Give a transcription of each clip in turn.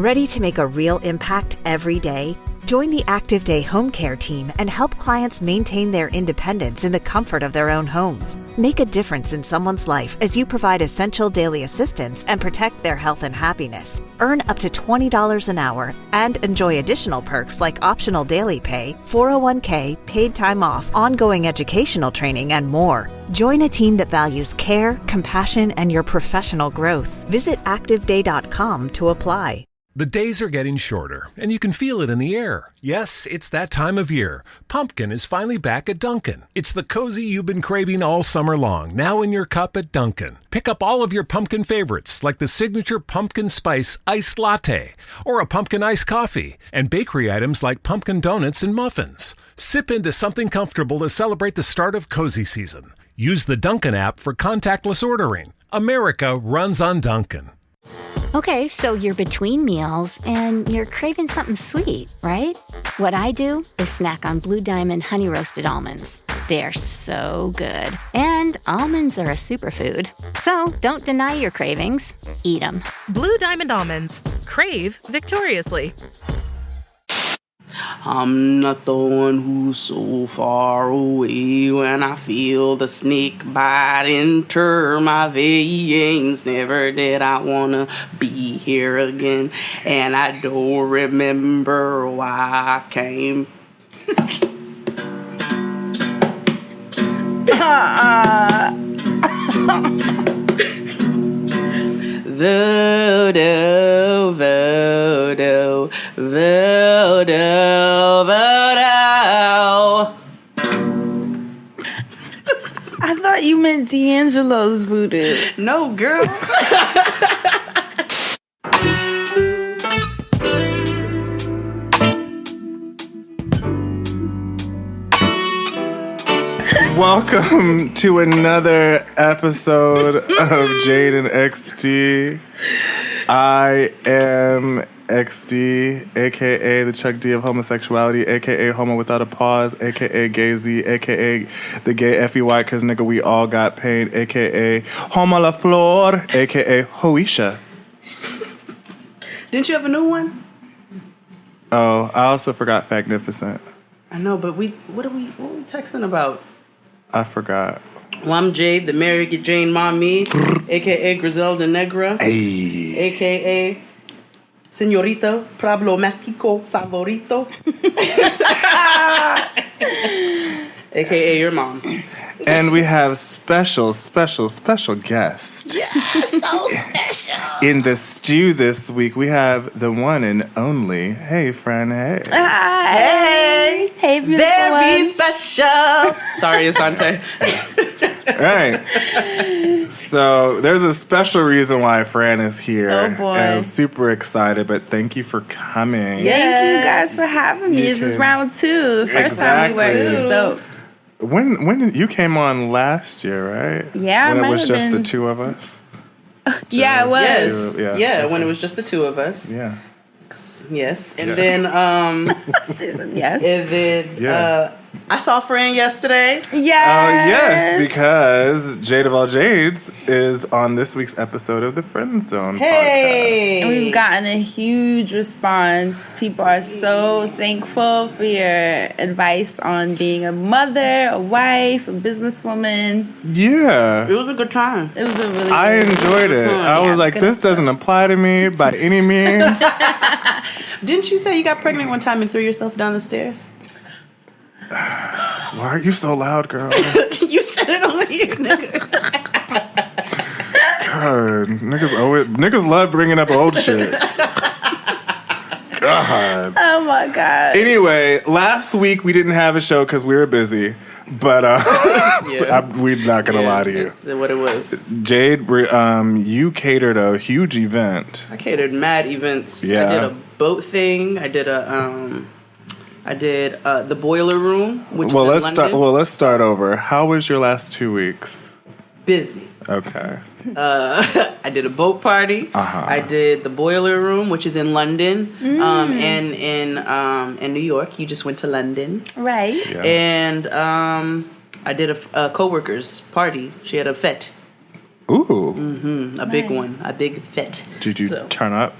Ready to make a real impact every day? Join the Active Day Home Care team and help clients maintain their independence in the comfort of their own homes. Make a difference in someone's life as you provide essential daily assistance and protect their health and happiness. Earn up to $20 an hour and enjoy additional perks like optional daily pay, 401k, paid time off, ongoing educational training, and more. Join a team that values care, compassion, and your professional growth. Visit ActiveDay.com to apply. The days are getting shorter, and you can feel it in the air. Yes, it's that time of year. Pumpkin is finally back at Dunkin'. It's the cozy you've been craving all summer long, now in your cup at Dunkin'. Pick up all of your pumpkin favorites, like the signature pumpkin spice iced latte, or a pumpkin iced coffee, and bakery items like pumpkin donuts and muffins. Sip into something comfortable to celebrate the start of cozy season. Use the Dunkin' app for contactless ordering. America runs on Dunkin'. Okay, so you're between meals and you're craving something sweet, right? What I do is snack on Blue Diamond honey roasted almonds. They're so good. And almonds are a superfood. So don't deny your cravings. Eat them. Blue Diamond almonds. Crave victoriously. I'm not the one who's so far away when I feel the snake bite enter my veins. Never did I wanna be here again, and I don't remember why I came. Voodoo, voodoo, voodoo, voodoo. I thought you meant D'Angelo's voodoo. No, girl. Welcome to another episode of Jade and XD. I am XD, aka the Chuck D of homosexuality, aka homo without a pause, aka gay Z, aka the gay FEY, cause nigga we all got pain, aka Homo la Flor, aka Hoisha. Didn't you have a new one? Oh, I also forgot Fagnificent. I know, but what are we texting about? I forgot. Well, I'm Jade, the Mary Jane Mommy, a.k.a. Griselda Negra, Hey. a.k.a. Señorita Problemático Favorito, a.k.a. your mom. And we have special guest. Yes, so special. In the stew this week, we have the one and only HeyFranHey. Hi. Hey, beautiful Very ones. special. Sorry, Asante. Right. So there's a special reason why Fran is here. Oh, boy. And I'm super excited, but thank you for coming. Thank you guys for having me. This is round 2. The first time we worked was dope. When did you came on last year, right? Yeah, when it it was might just have the been. two of us. Yeah, it was. Yeah, when it was just the two of us. Yeah. Yes. And Yeah. then Yes. and then I saw Fran yesterday. Yes. Yes, because Jade of all Jades is on this week's episode of the Friend Zone Hey. And we've gotten a huge response. People are so thankful for your advice on being a mother, a wife, a businesswoman. podcast. Yeah. It was a good time. It was a really I good enjoyed it. I Yeah, was like, good this doesn't apply to me by any means. Didn't you say you got pregnant one time and threw yourself down the stairs? Why are you so loud, girl? You said it on here, nigga. God, niggas love bringing up old shit. God. Oh my God. Anyway, last week we didn't have a show because we were busy. But we're not gonna lie to you. That's what it was. Jade, you catered a huge event. I catered mad events. Yeah. I did a boat thing. I did the boiler room, which was in London. Let's start over. How was your last 2 weeks? Busy. Okay. I did a boat party. Uh-huh. I did the boiler room, which is in London, and in New York. You just went to London, Right. Yeah. and I did a coworker's party. She had a fete. Ooh. A big one, a big fete. Did you turn up?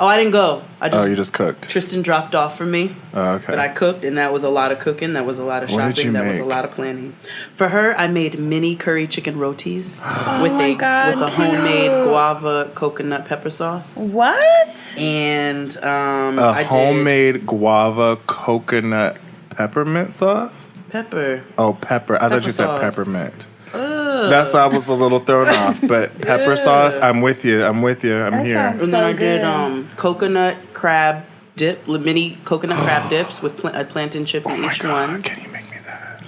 Oh, I didn't go. You just cooked. Tristan dropped off for me. Oh, okay. But I cooked, and that was a lot of cooking. That was a lot of What did shopping. you That was a make? lot of planning. For her, I made mini curry chicken rotis with God, a homemade guava coconut pepper sauce. What? And A homemade guava coconut peppermint sauce? Pepper. Oh, pepper. I thought Pepper you said sauce. peppermint. That's why I was a little thrown off. But pepper sauce, I'm with you. I'm here. sounds And then I So did good. coconut crab dip, mini coconut crab dips with a plantain chip in each one. Can you make me that?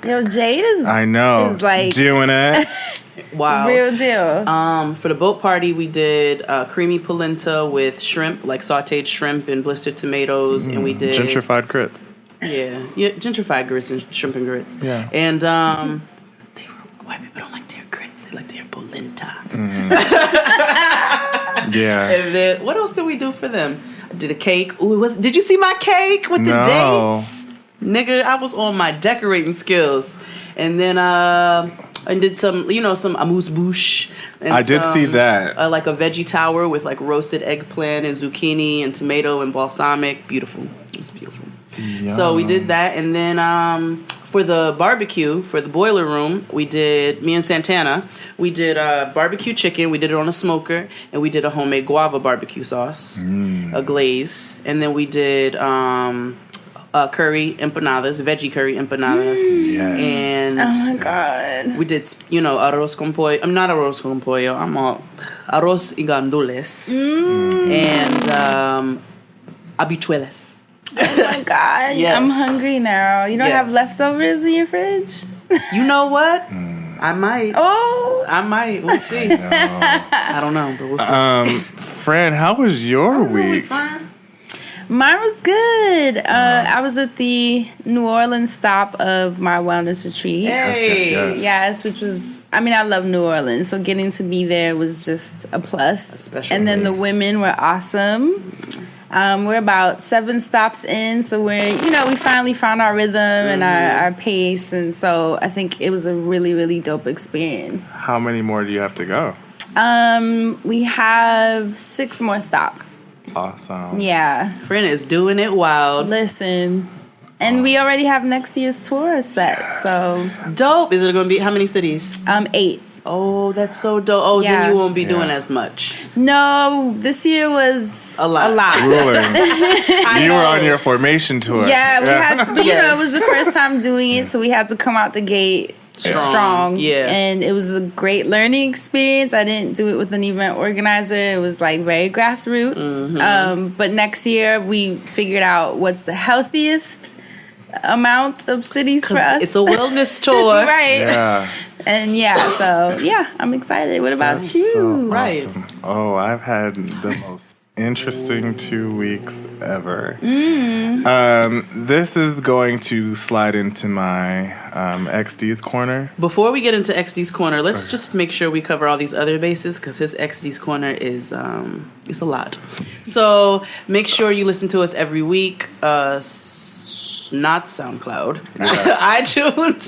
Yo, Jade is I know. Is like- doing it. Wow. real deal. For the boat party, we did creamy polenta with shrimp, like sauteed shrimp and blistered tomatoes, and we did Gentrified grits. Yeah, gentrified grits and shrimp and grits. Yeah. And white people don't like their grits; they like their polenta. Yeah. And then what else did we do for them? I did a cake. Ooh, did you see my cake with the dates? Nigga, I was on my decorating skills. And then I did some amuse-bouche. And I did see that. Like a veggie tower with like roasted eggplant and zucchini and tomato and balsamic. Beautiful. It was beautiful. Yum. So we did that. And then for the barbecue, for the boiler room, me and Santana, we did barbecue chicken. We did it on a smoker. And we did a homemade guava barbecue sauce, a glaze. And then we did curry empanadas, veggie curry empanadas. Yes. And Oh my God. we did, arroz con pollo. I'm not arroz con pollo. I'm all arroz y gandules. And habichuelas. Oh my God. Yes. I'm hungry now. You don't have Yes. leftovers in your fridge? You know what? I might. Oh. I might. We'll see. I don't know, but we'll see. Fran, how was your week? Mine was good. I was at the New Orleans stop of my wellness retreat. Yes. Yes, which was, I love New Orleans, so getting to be there was just a plus. special And then place. the women were awesome. We're about 7 stops in, so we finally found our rhythm and our pace, and so I think it was a really, really dope experience. How many more do you have to go? We have 6 more stops. Awesome. Yeah. Fran is doing it wild. Listen. And we already have next year's tour set, so Dope. Is it going to be how many cities? 8. Oh, that's so dope. Oh, Yeah. then you won't be doing as much. No, this year was A lot. Grueling. You were on your formation tour. Yeah, we had to, but Yes. it was the first time doing it, so we had to come out the gate strong. Yeah. And it was a great learning experience. I didn't do it with an event organizer. It was like very grassroots. But next year we figured out what's the healthiest amount of cities for us. It's a wellness tour. Right. Yeah. And I'm excited. What about That's you? so Right. awesome. Oh, I've had the most interesting 2 weeks ever. This is going to slide into my XD's corner. Before we get into XD's corner, let's just make sure we cover all these other bases because his XD's corner is it's a lot. So make sure you listen to us every week. Not SoundCloud, iTunes,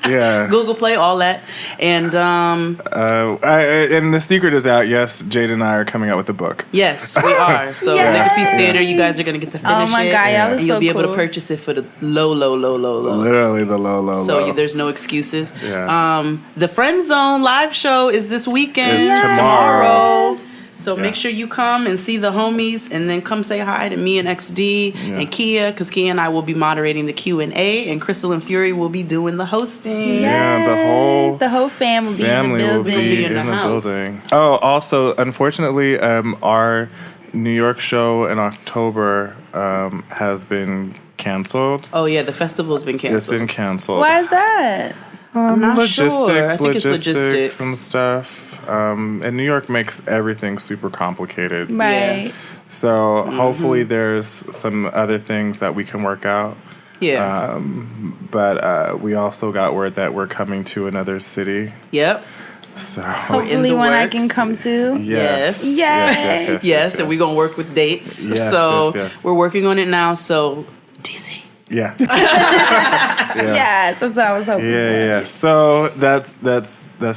Yeah. Google Play, all that, and And the secret is out. Yes, Jade and I are coming out with a book. yes, we are. So Yes. Naked Peace Theater, you guys are gonna get to finish Oh my it, God, y'all are and so you'll be able to cool. purchase it for the low. Literally the low. So there's no excuses. Yeah. The Friend Zone live show is this weekend. It's tomorrow. So make sure you come and see the homies, and then come say hi to me and XD and Kia, because Kia and I will be moderating the Q&A, and Crystal and Fury will be doing the hosting. Yeah, The whole fam will be in the family will building. be in the house. building. Oh, also, unfortunately, our New York show in October has been canceled. Oh yeah, the festival's been It's canceled. been canceled. Why is that? I'm not logistics, sure. I think it's logistics logistics. and stuff. And New York makes everything super complicated. Right. So hopefully there's some other things that we can work out. Yeah. But we also got word that we're coming to another city. Yep. So Hopefully the one I works. can come to. yes. Yay. Yes, and we're gonna work with dates. Yes, so yes. we're working on it now. So DC. Yeah. Yes, that's what I was hoping for. Yeah. So that's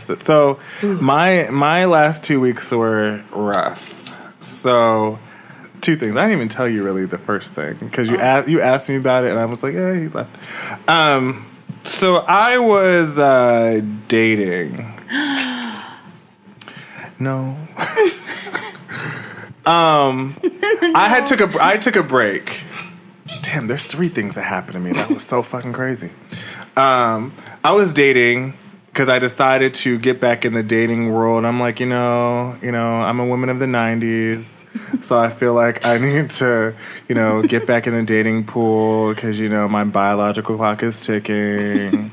it. So my last 2 weeks were rough. So two things. I didn't even tell you really the first thing because you asked me about it, and I was like, yeah, he left. So I was dating. No. I took a break. Damn, there's 3 things that happened to me. That was so fucking crazy. I was dating because I decided to get back in the dating world. I'm like, I'm a woman of the 90s, so I feel like I need to, get back in the dating pool because, my biological clock is ticking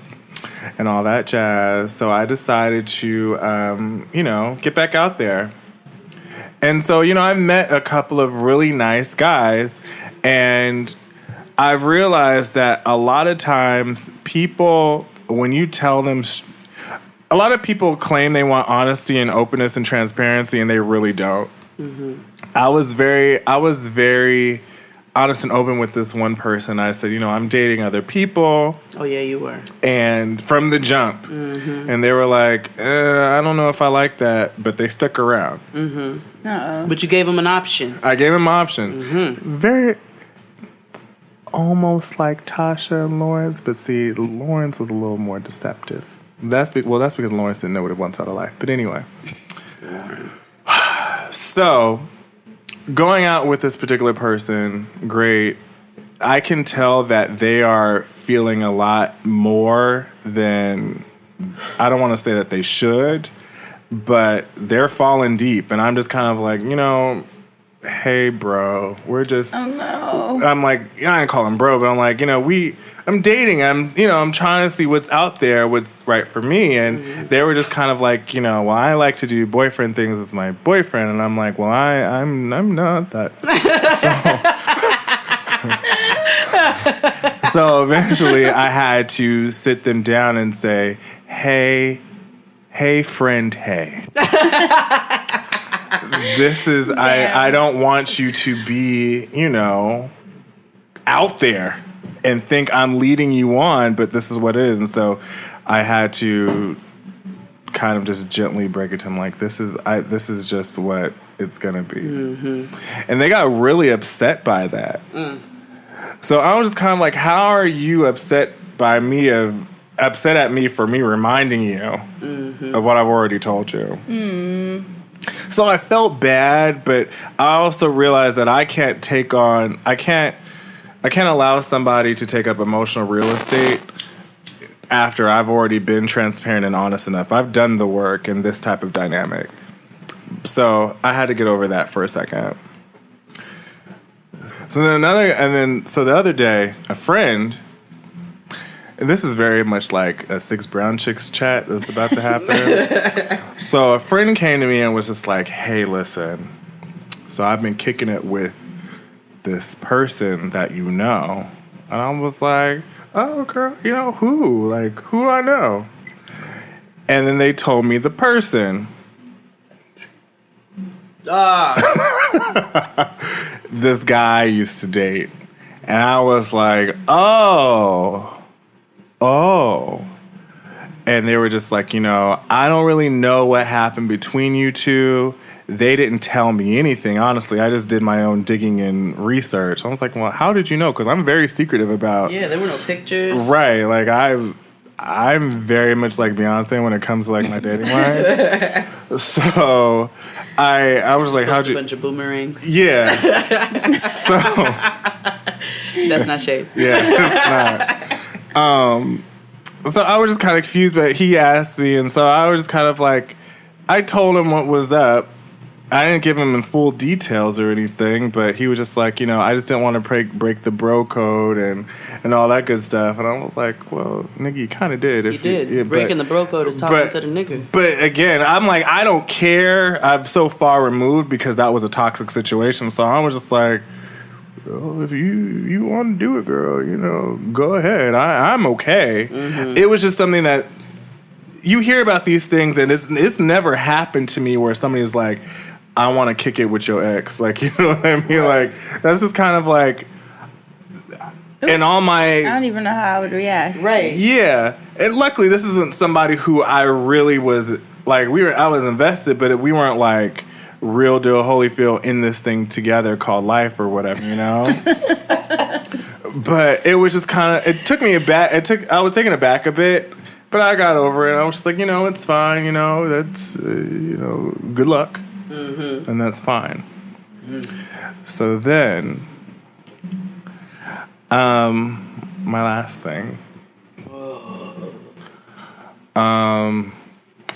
and all that jazz. So I decided to, get back out there. And so, I've met a couple of really nice guys, and I've realized that a lot of times people, when you tell them, a lot of people claim they want honesty and openness and transparency, and they really don't. Mm-hmm. I was very honest and open with this one person. I said, I'm dating other people. Oh, yeah, you were. And from the jump. Mm-hmm. And they were like, I don't know if I like that, but they stuck around. Mm-hmm. Uh-oh. But you gave them an option. I gave them an option. Mm-hmm. Very... almost like Tasha and Lawrence, but see, Lawrence was a little more deceptive. That's because Lawrence didn't know what it wants out of life. But anyway. So, going out with this particular person, great. I can tell that they are feeling a lot more than, I don't want to say that they should, but they're falling deep. And I'm just kind of like, hey, bro, we're just... Oh, no. I'm like, I didn't call him bro, but I'm like, I'm dating. I'm trying to see what's out there, what's right for me. And they were just kind of like, well, I like to do boyfriend things with my boyfriend. And I'm like, well, I'm not that. So eventually I had to sit them down and say, hey, friend, hey. This is, I don't want you to be, out there and think I'm leading you on, but this is what it is. And so I had to kind of just gently break it to him like, this is just what it's going to be. Mm-hmm. And they got really upset by that. Mm. So I was just kind of like, how are you upset at me for me reminding you of what I've already told you? Mm. So I felt bad, but I also realized that I can't allow somebody to take up emotional real estate after I've already been transparent and honest enough. I've done the work in this type of dynamic. So I had to get over that for a second. So the other day, a friend, and this is very much like a Six Brown Chicks chat that's about to happen. So a friend came to me and was just like, hey, listen, so I've been kicking it with this person that you know. And I was like, oh, girl, who? Like, who I know? And then they told me the person. This guy I used to date. And I was like, oh. And they were just like, I don't really know what happened between you two. They didn't tell me anything, honestly. I just did my own digging and research. I was like, well, how did you know? Because I'm very secretive about... Yeah, there were no pictures. Right. Like, I'm very much like Beyonce when it comes to, like, my dating life. So, I was like, how'd you... A bunch of boomerangs. Yeah. So... That's not shade. Yeah, it's not. So I was just kind of confused, but he asked me, and so I was just kind of like... I told him what was up. I didn't give him in full details or anything, but he was just like, I just didn't want to break the bro code and all that good stuff. And I was like, well, nigga, you kind of did. You did. Breaking the bro code is talking to the nigga. But again, I'm like, I don't care. I'm so far removed because that was a toxic situation. So I was just like, well, if you want to do it, girl, go ahead. I'm okay. Mm-hmm. It was just something that you hear about these things, and it's never happened to me where somebody's like, I want to kick it with your ex. Like, you know what I mean? Right. Like, that's just kind of like, and all my... I don't even know how I would react. Right. Yeah. And luckily, this isn't somebody who I really was, like, I was invested, but we weren't, like, real deal Holyfield in this thing together called life or whatever, you know? But it was just kind of, it took me aback. I was taken aback a bit, but I got over it. I was just like, it's fine, that's, good luck. Mm-hmm. And that's fine. Mm-hmm. So then, my last thing.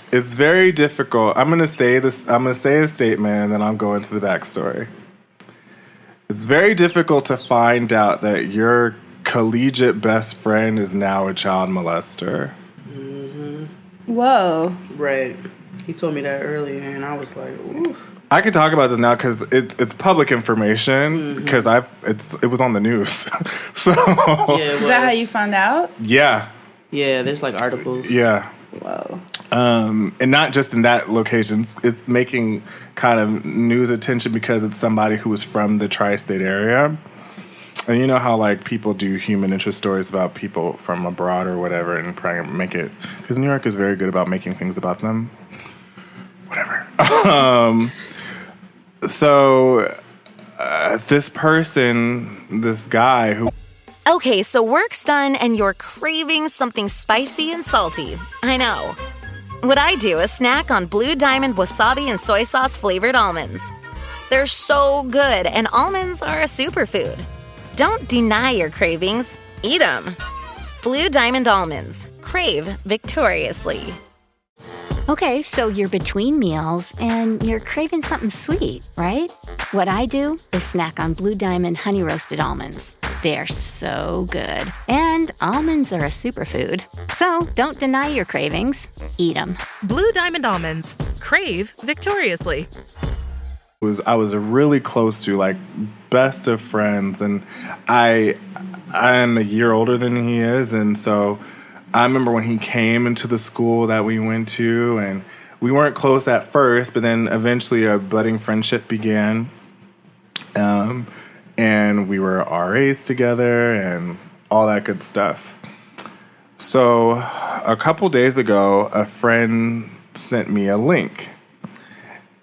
It's very difficult. I'm going to say a statement and then I'll go into the backstory. It's very difficult to find out that your collegiate best friend is now a child molester. Mm-hmm. Whoa. Right. He told me that earlier and I was like, ooh. I can talk about this now because it's public information because it was on the news. So is that how you found out? Yeah. Yeah, there's like articles. Yeah. Whoa. And not just in that location. It's making kind of news attention because it's somebody who is from the tri-state area. And you know how like people do human interest stories about people from abroad or whatever and trying to make it, because New York is very good about making things about them. Whatever. So this guy who... Okay, so work's done and you're craving something spicy and salty. I know. What I do is snack on Blue Diamond wasabi and soy sauce flavored almonds. They're so good, and almonds are a superfood. Don't deny your cravings. Eat them. Blue Diamond almonds. Crave victoriously. Okay, so you're between meals and you're craving something sweet, right? What I do is snack on Blue Diamond honey roasted almonds. They're so good. And almonds are a superfood. So don't deny your cravings. Eat them. Blue Diamond almonds. Crave victoriously. I was really close to, like, best of friends, and I am a year older than he is, and so I remember when he came into the school that we went to, and we weren't close at first, but then eventually a budding friendship began, and we were RAs together and all that good stuff. So a couple days ago, a friend sent me a link,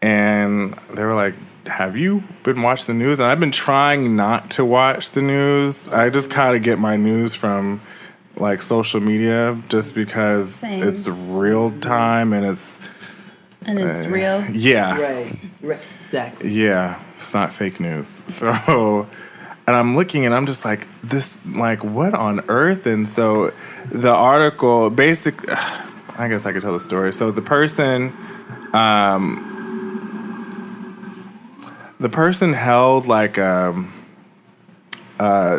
and they were like, have you been watching the news? And I've been trying not to watch the news. I just kind of get my news from like social media just because it's real time and it's real. Yeah. Right. Exactly. Yeah. It's not fake news. So, and I'm looking and I'm just like, this, like, what on earth? And so the article, I guess I could tell the story. So the person held like a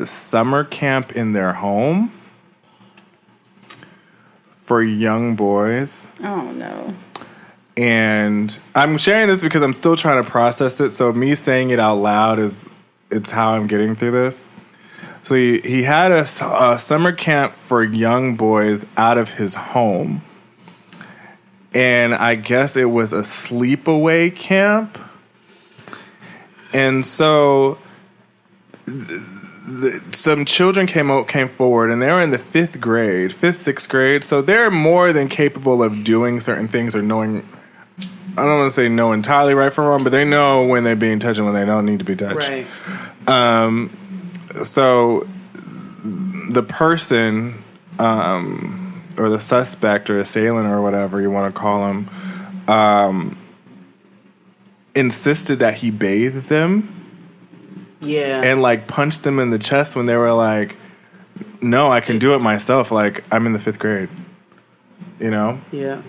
summer camp in their home for young boys. Oh, no. And I'm sharing this because I'm still trying to process it. So me saying it out loud it's how I'm getting through this. So he had a summer camp for young boys out of his home. And I guess it was a sleepaway camp. And so some children came forward, and they were in the 5th, 6th grade. So they're more than capable of doing certain things or knowing. I don't want to say know entirely right from wrong, but they know when they're being touched and when they don't need to be touched. Right. So the person, or the suspect or assailant or whatever you want to call him, insisted that he bathe them. Yeah. And like punched them in the chest when they were like, no, I can do it myself. Like, I'm in the 5th grade. You know? Yeah.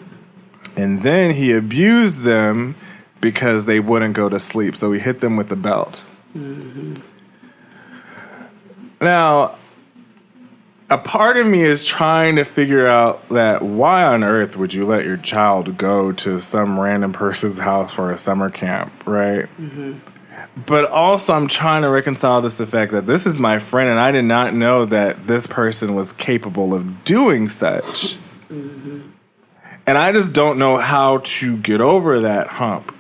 And then he abused them because they wouldn't go to sleep. So he hit them with the belt. Mm-hmm. Now, a part of me is trying to figure out that why on earth would you let your child go to some random person's house for a summer camp, right? Mm-hmm. But also I'm trying to reconcile this to the fact that this is my friend and I did not know that this person was capable of doing such. Mm-hmm. And I just don't know how to get over that hump.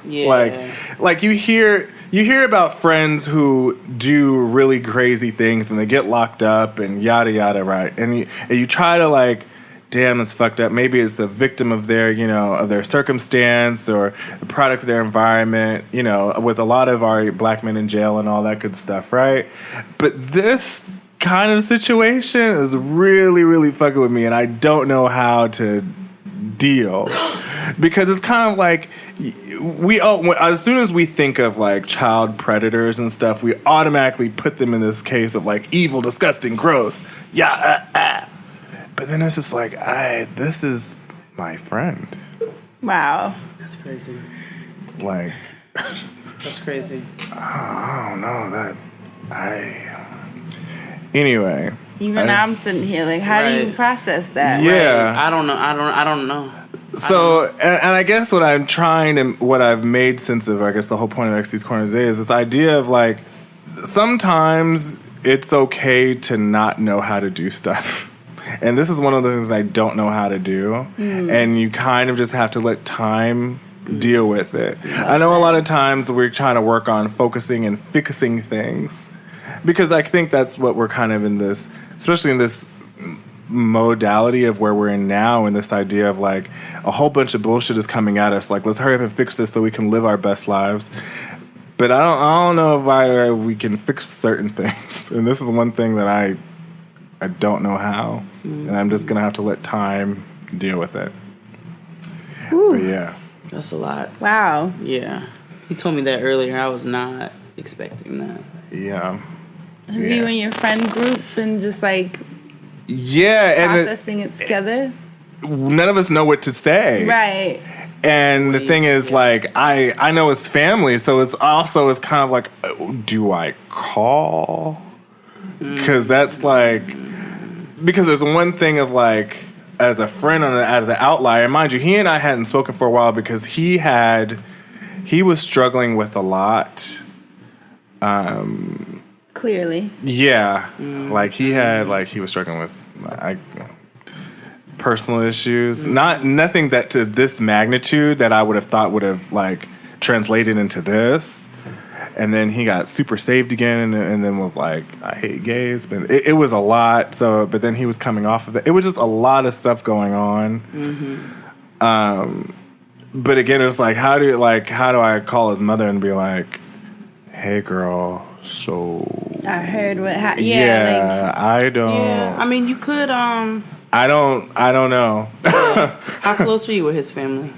Yeah. Like you hear about friends who do really crazy things and they get locked up and yada yada, right? And you try to like damn, it's fucked up. Maybe it's the victim of their, of their circumstance or the product of their environment, with a lot of our black men in jail and all that good stuff, right? But this kind of situation is really, really fucking with me, and I don't know how to deal. Because it's kind of like as soon as we think of like child predators and stuff, we automatically put them in this case of like evil, disgusting, gross. Yeah. But then it's just like, this is my friend. Wow. That's crazy. Like. That's crazy. I don't know Anyway. Even I'm sitting here like, how do you process that? Yeah. Right. I don't know. So, and I guess what I've made sense of, I guess the whole point of XD's Corner today is this idea of like, sometimes it's okay to not know how to do stuff. And this is one of the things I don't know how to do. And you kind of just have to let time deal with it. I know a lot of times we're trying to work on focusing and fixing things. Because I think that's what we're kind of in this, especially in this modality of where we're in now, and this idea of like a whole bunch of bullshit is coming at us. Like, let's hurry up and fix this so we can live our best lives. But I don't know if we can fix certain things. And this is one thing that I don't know how. And I'm just going to have to let time deal with it. Ooh. But yeah. That's a lot. Wow. Yeah. He told me that earlier. I was not expecting that. Yeah. Have you and your friend group been just like processing it together? None of us know what to say. Right. And the thing is, like, I know it's family, so it's kind of like, do I call? Because that's like, because there's one thing of like, as a friend as an outlier, mind you, he and I hadn't spoken for a while because he was struggling with a lot. Clearly. Yeah. Like he was struggling with personal issues. Nothing that to this magnitude that I would have thought would have like translated into this. And then he got super saved again and then was like, I hate gays. But it was a lot. But then he was coming off of it. It was just a lot of stuff going on. But again, it's like, how do I call his mother and be like, hey girl, so I heard what I don't. Yeah, I mean, you could. I don't know. How close were you with his family?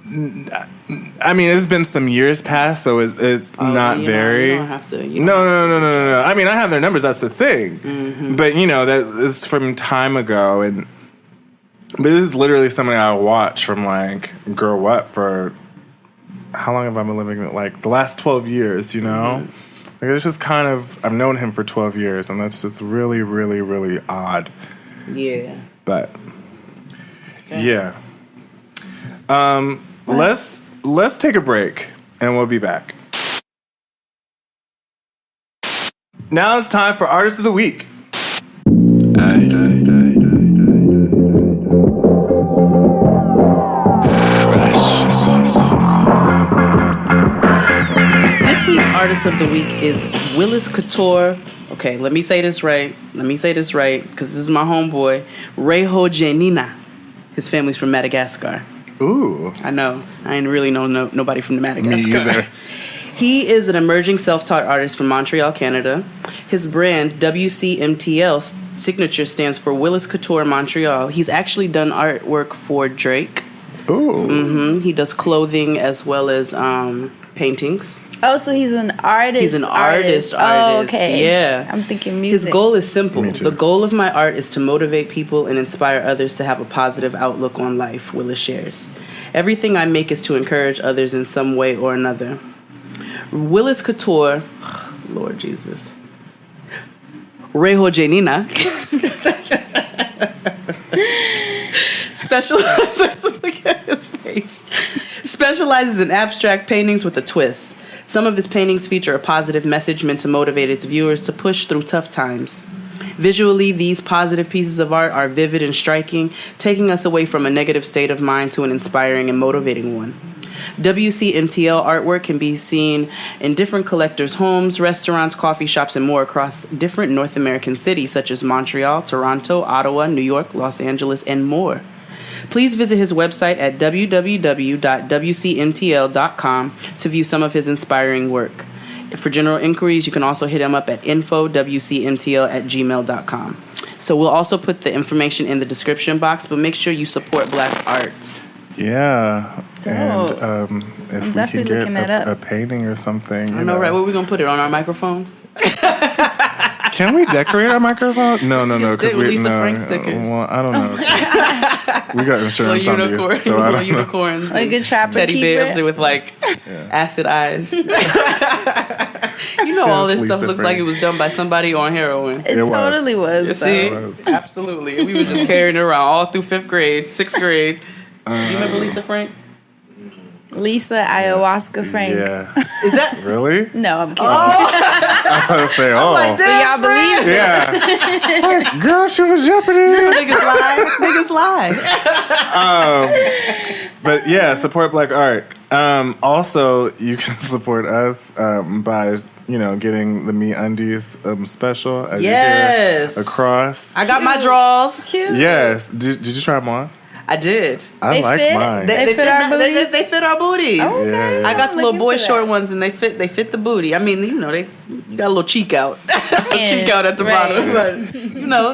I mean, it's been some years past, so it's not very. You don't have to. No. I mean, I have their numbers. That's the thing. But that is from time ago, but this is literally something I watch from like grow up for. How long have I been living? Like the last 12 years, Like it's just kind of, I've known him for 12 years, and that's just really, really, really odd. Yeah. But yeah. Let's take a break, and we'll be back. Now it's time for Artist of the Week. This week's Artist of the Week is Willis Couture. Okay, let me say this right, because this is my homeboy, Reho Janina. His family's from Madagascar. Ooh. I know. I ain't really know nobody from Madagascar. Me either. He is an emerging self-taught artist from Montreal, Canada. His brand, WCMTL signature, stands for Willis Couture Montreal. He's actually done artwork for Drake. Ooh. He does clothing as well as paintings. Oh, so he's an artist. He's an artist. Oh, okay. Yeah. I'm thinking music. His goal is simple. Me too. The goal of my art is to motivate people and inspire others to have a positive outlook on life, Willis shares. Everything I make is to encourage others in some way or another. Willis Couture, Lord Jesus. Reho Janina. Look at his face. Specializes in abstract paintings with a twist. Some of his paintings feature a positive message meant to motivate its viewers to push through tough times. Visually, these positive pieces of art are vivid and striking, taking us away from a negative state of mind to an inspiring and motivating one. WCMTL artwork can be seen in different collectors' homes, restaurants, coffee shops, and more across different North American cities such as Montreal, Toronto, Ottawa, New York, Los Angeles, and more. Please visit his website at www.wcmtl.com to view some of his inspiring work. For general inquiries, you can also hit him up at info.wcmtl@gmail.com. So we'll also put the information in the description box, but make sure you support Black art. Yeah. Dope. And if we definitely could looking get that up. a painting or something. I know, right? Where are we going to put it? On our microphones? Can we decorate our microphone? No, because we Lisa Frank stickers. Well, I don't know. We got insurance on these, so I don't know. Unicorns, Like a trapper teddy keeper. bears with like acid eyes. You know, all this stuff Lisa looks Frank. like it was done by somebody on heroin. It was. totally was. You see, absolutely. We were just carrying it around all through 5th grade, 6th grade. Do you remember Lisa Frank? Lisa Ayahuasca Frank. Yeah. Is that Really? No, I'm kidding. I was going to say, But y'all believe it? Yeah. Like, girl, she was Jeopardy. niggas lie? But yeah, support Black art. Also, you can support us by, getting the Me Undies special. As Yes. you hear across. I got my draws. Cute. Yes. Did you try them on? I did. I They like fit? mine. They fit our booties? They fit our booties. Okay. Yeah. I got the Look little boy into that. short ones, and they fit the booty. I mean, you got a little cheek out, cheek out at the Right. bottom, but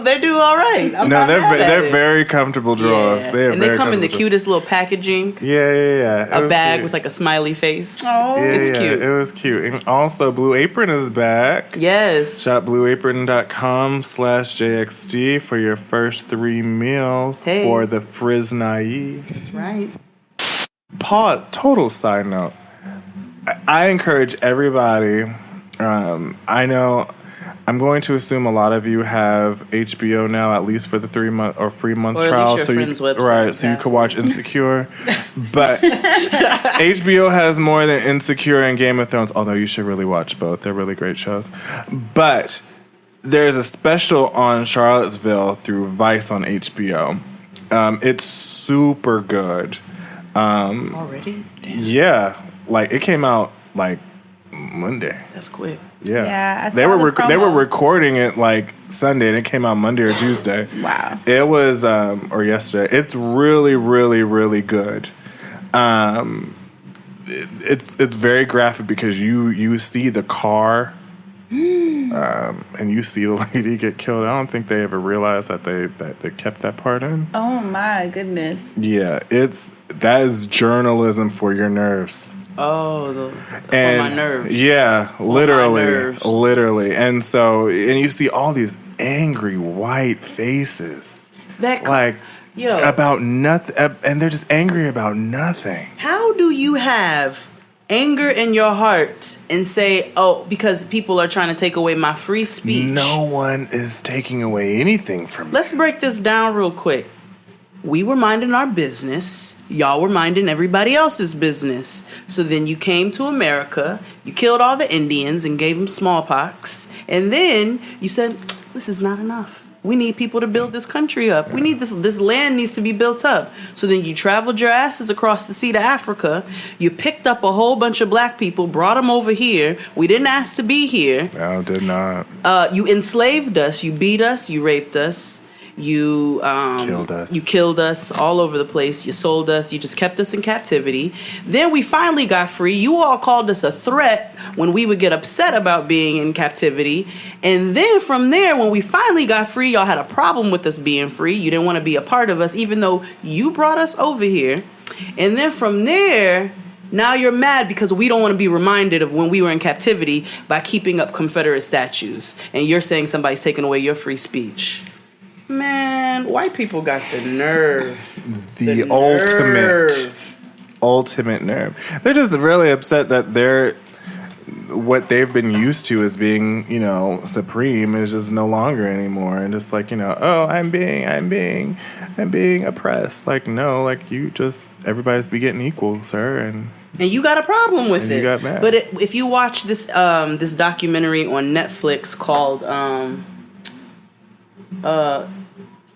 they do all right. I'm No, not mad at they're it. very comfortable drawers. Yeah. They are And they very come in the comfortable. cutest little packaging. Yeah. It A was bag cute. with like a smiley face. Oh. It's cute. It was cute. And also, Blue Apron is back. Yes. Shop blueapron.com/JXD for your first 3 meals Hey. for the Friznae. That's right. Total side note. I encourage everybody. I know I'm going to assume a lot of you have HBO now, at least for the 3-month or free month Or at trial. least your friend's website. Right, so you could watch Insecure. But HBO has more than Insecure and Game of Thrones, although you should really watch both. They're really great shows. But there's a special on Charlottesville through Vice on HBO. It's super good. Already? Yeah, like it came out like Monday. That's quick. Yeah, Yeah, I they saw were the they were promo. recording it like Sunday, and it came out Monday or Tuesday. Wow. It was or yesterday. It's really, really, really good. It's very graphic because you see the car. And you see the lady get killed. I don't think they ever realized that they kept that part in. Oh my goodness. Yeah, that is journalism for your nerves. Oh, for And my nerves. yeah, my literally. nerves. And so, and you see all these angry white faces, about nothing, and they're just angry about nothing. How do you have anger in your heart and say, oh, because people are trying to take away my free speech? No one is taking away anything from me. Let's break this down real quick. We were minding our business. Y'all were minding everybody else's business. So then you came to America, you killed all the Indians and gave them smallpox. And then you said, this is not enough. We need people to build this country up. We need this land needs to be built up. So then you traveled your asses across the sea to Africa. You picked up a whole bunch of black people, brought them over here. We didn't ask to be here. No, did not. You enslaved us. You beat us. You raped us. You Killed us. You killed us all over the place. You sold us. You just kept us in captivity. Then we finally got free. You all called us a threat when we would get upset about being in captivity. And then from there, when we finally got free, y'all had a problem with us being free. You didn't want to be a part of us, even though you brought us over here. And then from there, now you're mad because we don't want to be reminded of when we were in captivity by keeping up Confederate statues. And you're saying somebody's taking away your free speech. Man, white people got the nerve. The nerve. ultimate nerve. They're just really upset that what they've been used to as being, supreme is just no longer anymore. And just like, oh, I'm being oppressed. Like, no, like everybody's be getting equal, sir. And you got a problem with and it. you got mad. But if you watch this this documentary on Netflix called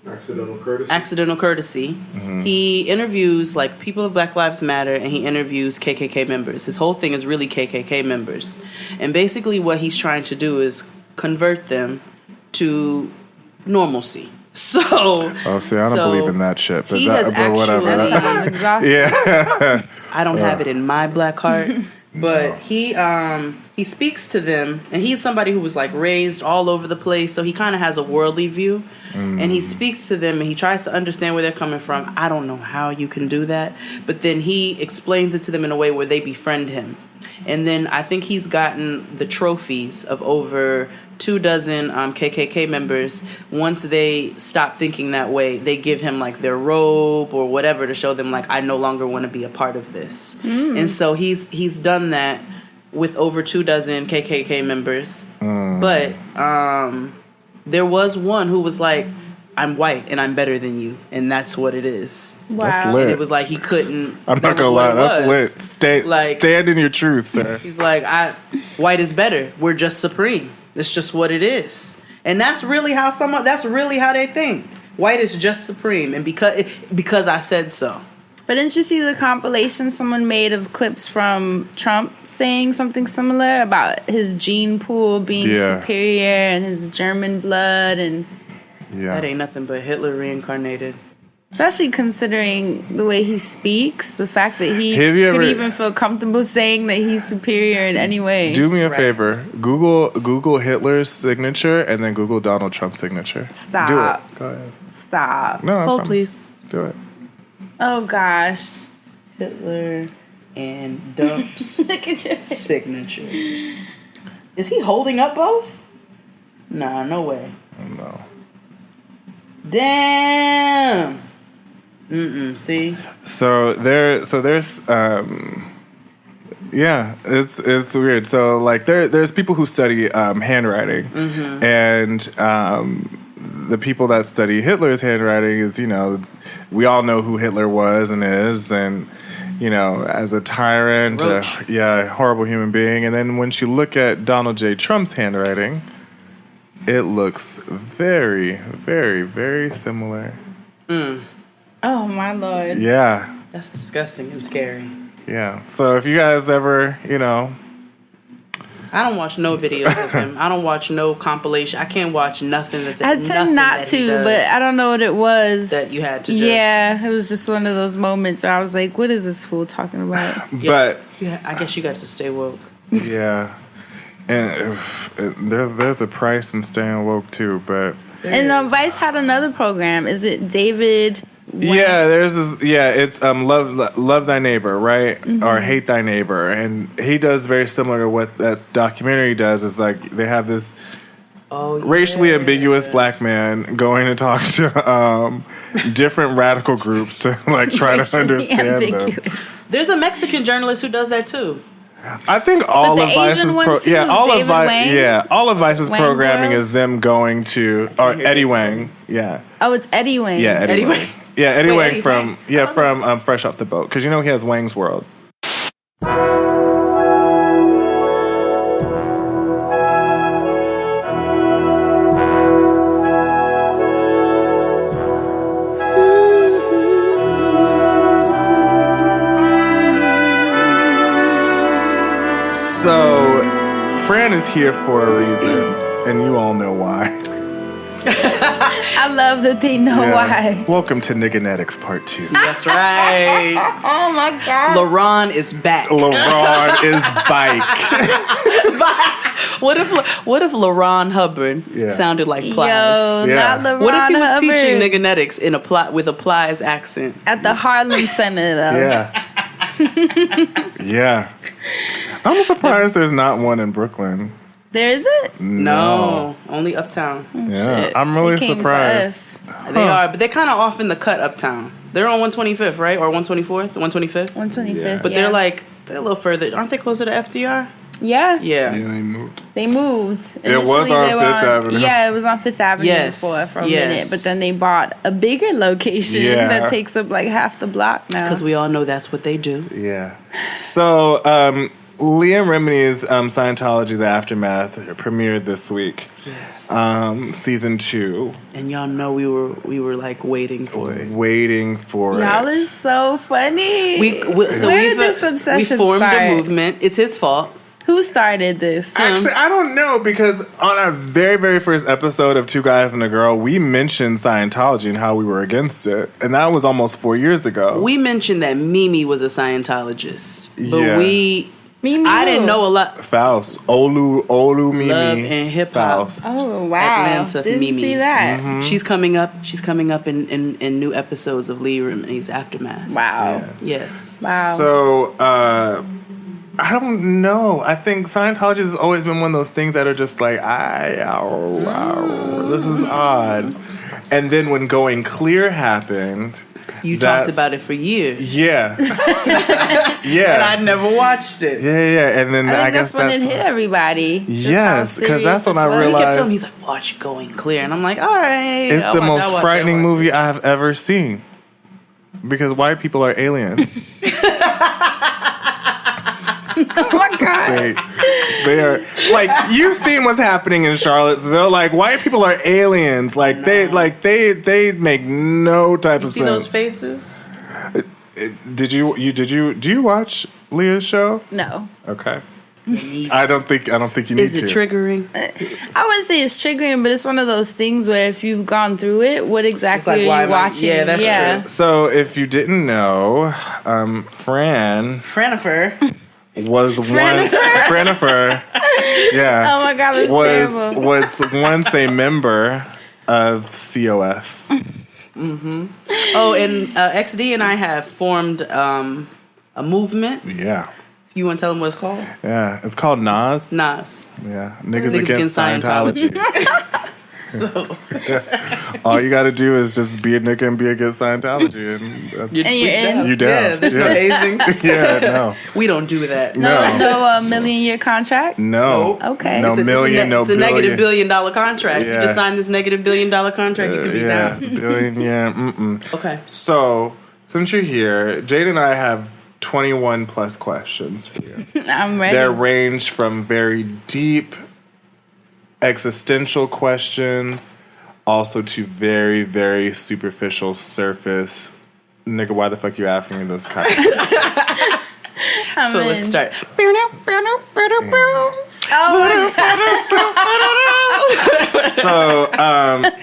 Accidental Courtesy. He interviews like people of Black Lives Matter, and he interviews KKK members. His whole thing is really KKK members, and basically what he's trying to do is convert them to normalcy. So, see, I don't believe in that shit, but, he has whatever. That sounds exhausting. Yeah. I don't have it in my black heart, but he speaks to them, and he's somebody who was like raised all over the place, so he kind of has a worldly view. And he speaks to them and he tries to understand where they're coming from. I don't know how you can do that. But then he explains it to them in a way where they befriend him. And then I think he's gotten the trophies of over 24 KKK members. Once they stop thinking that way, they give him like their robe or whatever to show them like, I no longer want to be a part of this. And so he's done that with over 24 KKK members. But there was one who was like, I'm white and I'm better than you, and that's what it is. Wow. That's lit. And it was like he couldn't. I'm not gonna lie, that's lit. Stand in your truth, sir. He's like, white is better. We're just supreme. It's just what it is, and that's really how they think. White is just supreme, and because I said so. But didn't you see the compilation someone made of clips from Trump saying something similar about his gene pool being superior and his German blood and... Yeah. That ain't nothing but Hitler reincarnated. Especially considering the way he speaks, the fact that he could even feel comfortable saying that he's superior in any way. Do me a favor. Google Hitler's signature and then Google Donald Trump's signature. Stop. Do it. Go ahead. Stop. No, Hold, please. Do it. Oh, gosh. Hitler and Dump's Look at your face. signatures. Is he holding up both? Nah, no way. No. Damn. See? So there's yeah, it's weird. So like there's people who study handwriting, and the people that study Hitler's handwriting is, we all know who Hitler was and is, and as a tyrant, horrible human being. And then when you look at Donald J. Trump's handwriting, it looks very, very, very similar. Oh, my Lord. Yeah. That's disgusting and scary. Yeah. So if you guys ever, I don't watch no videos of him. I don't watch no compilation. I can't watch nothing that. I tend not to, but I don't know what it was that you had to. Yeah, it was just one of those moments where I was like, "What is this fool talking about?" But I guess you got to stay woke. Yeah, and there's a price in staying woke too. But Vice had another program. Is it David? Yeah, there's this. Yeah, it's love thy neighbor, right? Or hate thy neighbor, and he does very similar to what that documentary does. Is like they have this racially ambiguous black man going to talk to different radical groups to like try to understand them. There's a Mexican journalist who does that too. I think all of Vice's all of Vice's programming is them going to Eddie Wang. Yeah. Oh, it's Eddie Wang. Yeah, Eddie Wang. Yeah, Eddie Wang from Fresh Off the Boat, because he has Wang's World. So, Fran is here for a reason, and you all know why. I love that they know why. Welcome to gganetics Part 2. That's right. Oh my God. LaRon is back. LaRon is Byke. What if LaRon Hubbard sounded like Plies? Yo, not LaRon What if he was Hubbard teaching gganetics with a Plies accent? at the Harlem Center, though. Yeah. Yeah. I'm surprised there's not one in Brooklyn. There isn't? No, only Uptown. Yeah, I'm really surprised. They are, but they're kind of off in the cut Uptown. They're on 125th, right? Or 124th? 125th? 125th, But they're a little further. Aren't they closer to FDR? Yeah. Yeah, they moved. They moved. It was on Fifth Avenue. Yeah, it was on Fifth Avenue before for a minute. But then they bought a bigger location that takes up like half the block now. Because we all know that's what they do. Yeah. So, Leah Remini's Scientology: The Aftermath premiered this week. Yes. Season 2. And y'all know we were like waiting for it. Y'all are so funny. Where did this obsession we formed start? a movement. It's his fault. Who started this? Actually, I don't know, because on our very, very first episode of Two Guys and a Girl, we mentioned Scientology and how we were against it. And that was almost 4 years ago. We mentioned that Mimi was a Scientologist. But Yeah. Mimi I didn't know a lot. Faust. Olu Mimi. Love and hip hop. Faust. Oh, wow. Atlanta Didn't Mimi. see that. Mm-hmm. She's coming up. She's coming up in new episodes of Leah Remini's Aftermath. Wow. Yes. Wow. So, I don't know. I think Scientology has always been one of those things that are just like, this is odd. And then when Going Clear happened... You talked about it for years. Yeah. Yeah. And I'd never watched it. Yeah. And then I think guess that's when it hit everybody. Just Yes, how because that's when serious I this was. He kept realized telling me, he's like, watch Going Clear. And I'm like, all right. it's the most frightening movie. movie I have ever seen. Because white people are aliens. Oh my God. They are like, you've seen what's happening in Charlottesville. Like, white people are aliens. Like they make no type of See sense. those faces? Do you watch Leah's show? No. Okay. I don't think you need Is to. it triggering? I wouldn't say it's triggering, but it's one of those things where if you've gone through it, what exactly why are am you I- watching? yeah, that's true. So if you didn't know, Fran Franifer. was Franifer. Yeah. Oh my God, that's terrible. Was once a member of COS. Oh, and XD and I have formed a movement. Yeah. You want to tell them what it's called? Yeah. It's called Nas. Nas. Yeah. Niggas against Scientology. So All you gotta do is just be a nigga and be against Scientology. And you're in? You down. Yeah, that's Yeah. amazing. Yeah, no. We don't do that. No million-year contract? No. Okay. No million, no it's a billion. negative $1 billion contract. Yeah. You just sign this negative $1 billion contract, you can be Yeah, down. billion, yeah. Mm-mm. Okay. So, since you're here, Jade and I have 21 plus questions for you. I'm ready. They range from very deep existential questions also to very, very superficial surface. Nigga, why the fuck you asking me those kind of questions? So let's start. So,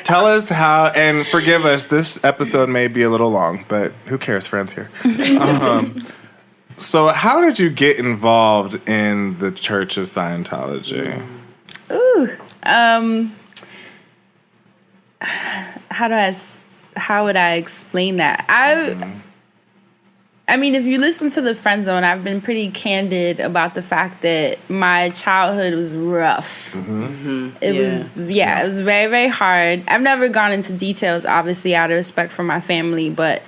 tell us how, and forgive us, this episode may be a little long, but who cares? Friends here. So, how did you get involved in the Church of Scientology? How would I explain that? I mean, if you listen to the Friend Zone, I've been pretty candid about the fact that my childhood was rough. It was very, very hard. I've never gone into details, obviously, out of respect for my family, but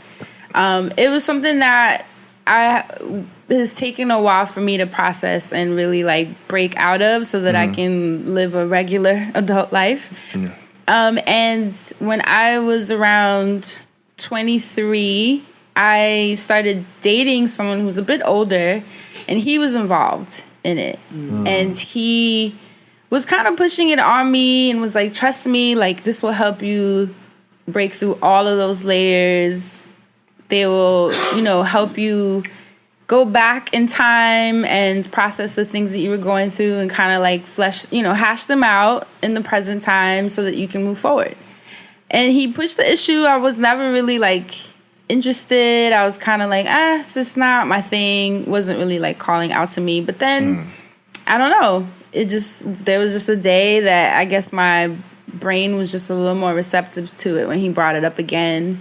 it was something that has taken a while for me to process and really like break out of so that I can live a regular adult life. And when I was around 23, I started dating someone who's a bit older, and he was involved in it. And he was kind of pushing it on me and was like, trust me, like this will help you break through all of those layers. They will, help you go back in time and process the things that you were going through and kind of like hash them out in the present time so that you can move forward. And he pushed the issue. I was never really like interested. I was kind of like, it's just not my thing. Wasn't really like calling out to me. But then, I don't know. There was just a day that I guess my brain was just a little more receptive to it when he brought it up again.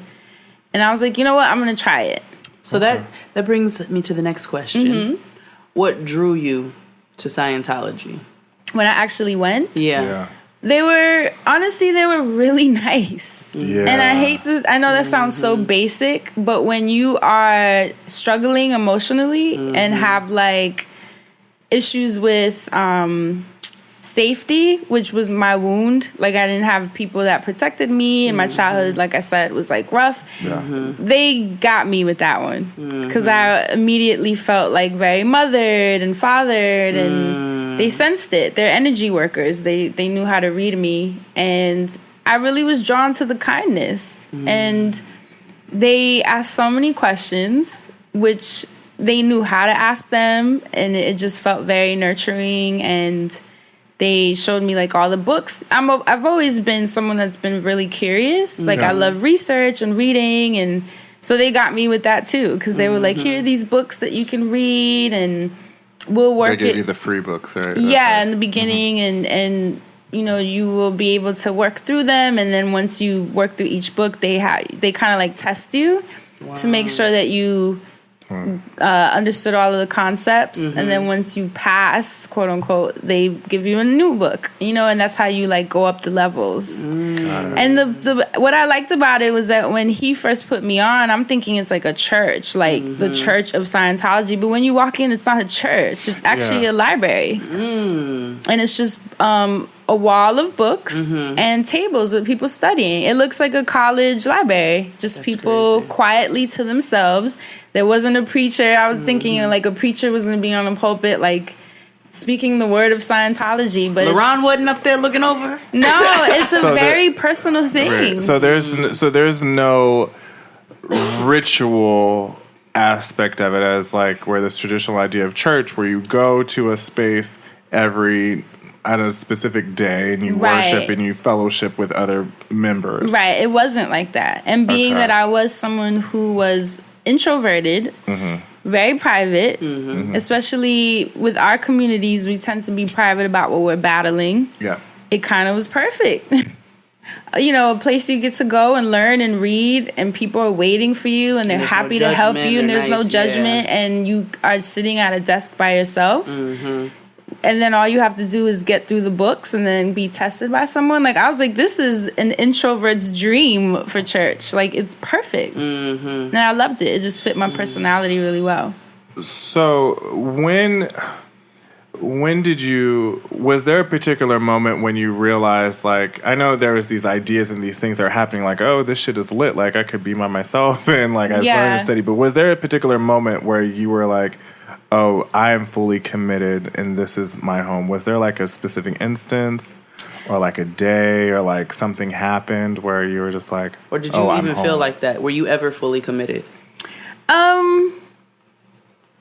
And I was like, you know what? I'm going to try it. So that brings me to the next question. What drew you to Scientology? When I actually went? Yeah. They were really nice. Yeah. And I know that sounds so basic, but when you are struggling emotionally and have like issues with safety, which was my wound. Like, I didn't have people that protected me, and my childhood, like I said, was like rough. They got me with that one because I immediately felt like very mothered and fathered, and they sensed it. They're energy workers. They knew how to read me, and I really was drawn to the kindness. And they asked so many questions, which they knew how to ask them, and it just felt very nurturing. And they showed me like all the books. I've always been someone that's been really curious. Like, I love research and reading, and so they got me with that too, because they were like, here are these books that you can read, and we'll work. They gave you the free books, right? Yeah, in the beginning, and you know, you will be able to work through them, and then once you work through each book, they kind of like test you to make sure that you understood all of the concepts, and then once you pass, quote unquote, they give you a new book, you know, and that's how you like go up the levels. And the what I liked about it was that when he first put me on, I'm thinking it's like a church, like the Church of Scientology, but when you walk in, it's not a church, it's actually a library, and it's just a wall of books and tables with people studying. It looks like a college library, just that's people crazy. Quietly to themselves. There wasn't a preacher. I was thinking like a preacher was going to be on a pulpit, like speaking the word of Scientology. But LaRon wasn't up there looking over. No, it's a very personal thing. Right. So there's no ritual aspect of it as like where this traditional idea of church, where you go to a space every at a specific day and you worship and you fellowship with other members. Right. It wasn't like that. And being that I was someone who was introverted, very private, especially with our communities, we tend to be private about what we're battling. Yeah. It kind of was perfect. You know, a place you get to go and learn and read, and people are waiting for you, and they're happy to help you, and there's no judgment, and you are sitting at a desk by yourself. And then all you have to do is get through the books and then be tested by someone. Like, I was like, this is an introvert's dream for church. Like, it's perfect. And I loved it. It just fit my personality really well. So when was there a particular moment when you realized, like, I know there was these ideas and these things that are happening, like, oh, this shit is lit, like I could be by myself and like I was learning to study, but was there a particular moment where you were like, oh, I am fully committed and this is my home? Was there like a specific instance or like a day or like something happened where you were just like, or did you even feel like that? Were you ever fully committed?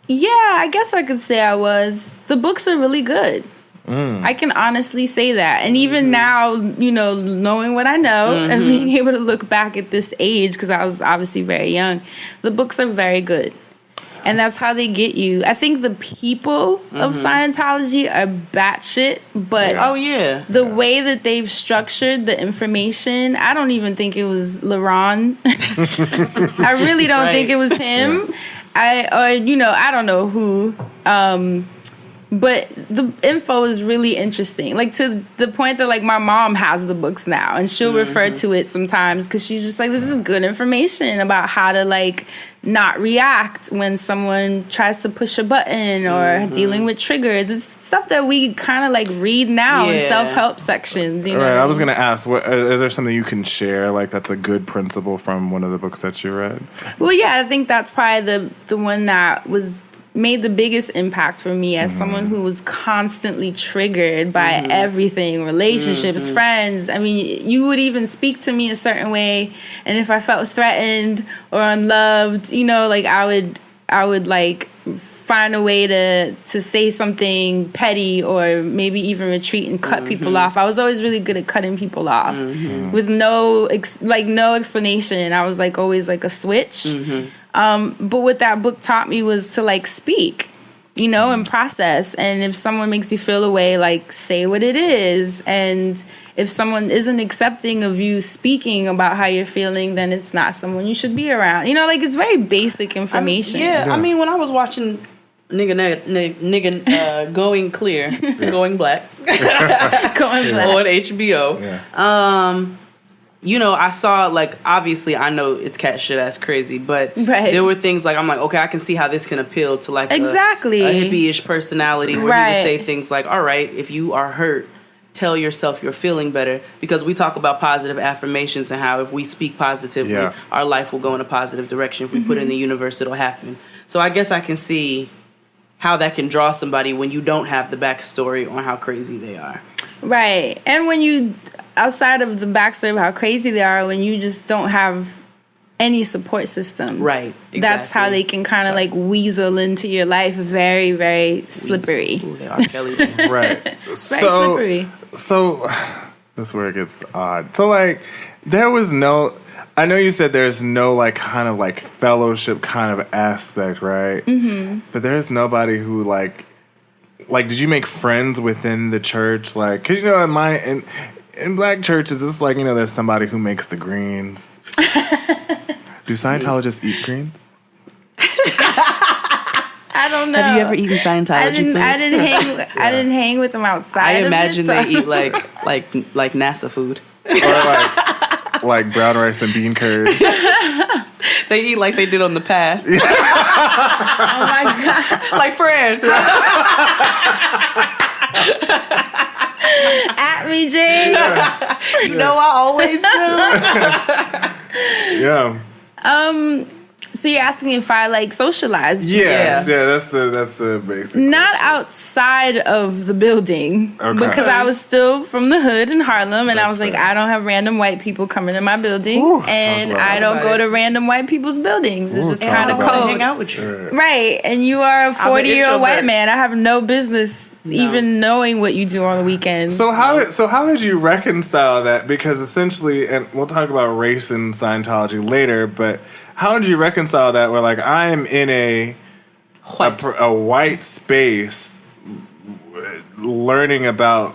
Yeah, I guess I could say I was. The books are really good. I can honestly say that. And even now, you know, knowing what I know and being able to look back at this age, because I was obviously very young, the books are very good. And that's how they get you. I think the people of Scientology are batshit, but the way that they've structured the information, I don't even think it was LaRon. I really don't think it was him. I don't know who. But the info is really interesting. Like, to the point that, like, my mom has the books now, and she'll refer to it sometimes because she's just like, this is good information about how to, like, not react when someone tries to push a button or dealing with triggers. It's stuff that we kind of, like, read now in self-help sections, you know? Right, I was going to ask, is there something you can share, like, that's a good principle from one of the books that you read? Well, yeah, I think that's probably the one that made the biggest impact for me as someone who was constantly triggered by everything, relationships, friends. I mean, you would even speak to me a certain way, and if I felt threatened or unloved, you know, like I would like find a way to say something petty or maybe even retreat and cut people off. I was always really good at cutting people off with no explanation. I was like always like a switch. But what that book taught me was to like speak, you know, and process. And if someone makes you feel a way, like say what it is. And if someone isn't accepting of you speaking about how you're feeling, then it's not someone you should be around. You know, like it's very basic information. I mean, when I was watching nigga Going Clear, Going Black, on HBO. You know, I saw, like, obviously, I know it's cat shit ass crazy, but there were things like, I'm like, okay, I can see how this can appeal to, like, a hippie-ish personality where he would say things like, all right, if you are hurt tell yourself you're feeling better, because we talk about positive affirmations and how if we speak positively, our life will go in a positive direction. If we put it in the universe, it'll happen. So I guess I can see how that can draw somebody when you don't have the backstory on how crazy they are. Right. And when you, outside of the backstory of how crazy they are, when you just don't have any support systems. Right. Exactly. That's how they can kind of like weasel into your life. Very, very slippery. Ooh, they are Kelly. Right. Very slippery. So that's where it gets odd. So like there was no, I know you said there's no like kind of like fellowship kind of aspect, right? Mm-hmm. But there's nobody who like did you make friends within the church? Like, cause you know in black churches it's like, you know, there's somebody who makes the greens. Do Scientologists eat greens? I don't know. Have you ever eaten Scientology food? I didn't hang with them outside. I imagine they eat like NASA food, or like brown rice and bean curd. They eat like they did on the path. Oh my god! Like Fran. At me, Jay. You know I always do. Yeah. So you're asking if I like socialized? Yeah, that's the basic. Not question. outside of the building, because I was still from the hood in Harlem, and I was like, I don't have random white people coming to my building, and I don't go to random white people's buildings. It's just kind of cold. Hang out with you, right? And you are a 40-year-old white man. I have no business even knowing what you do on the weekends. So how did you reconcile that? Because essentially, and we'll talk about race in Scientology later, but how did you reconcile that where, like, I'm in a white space learning about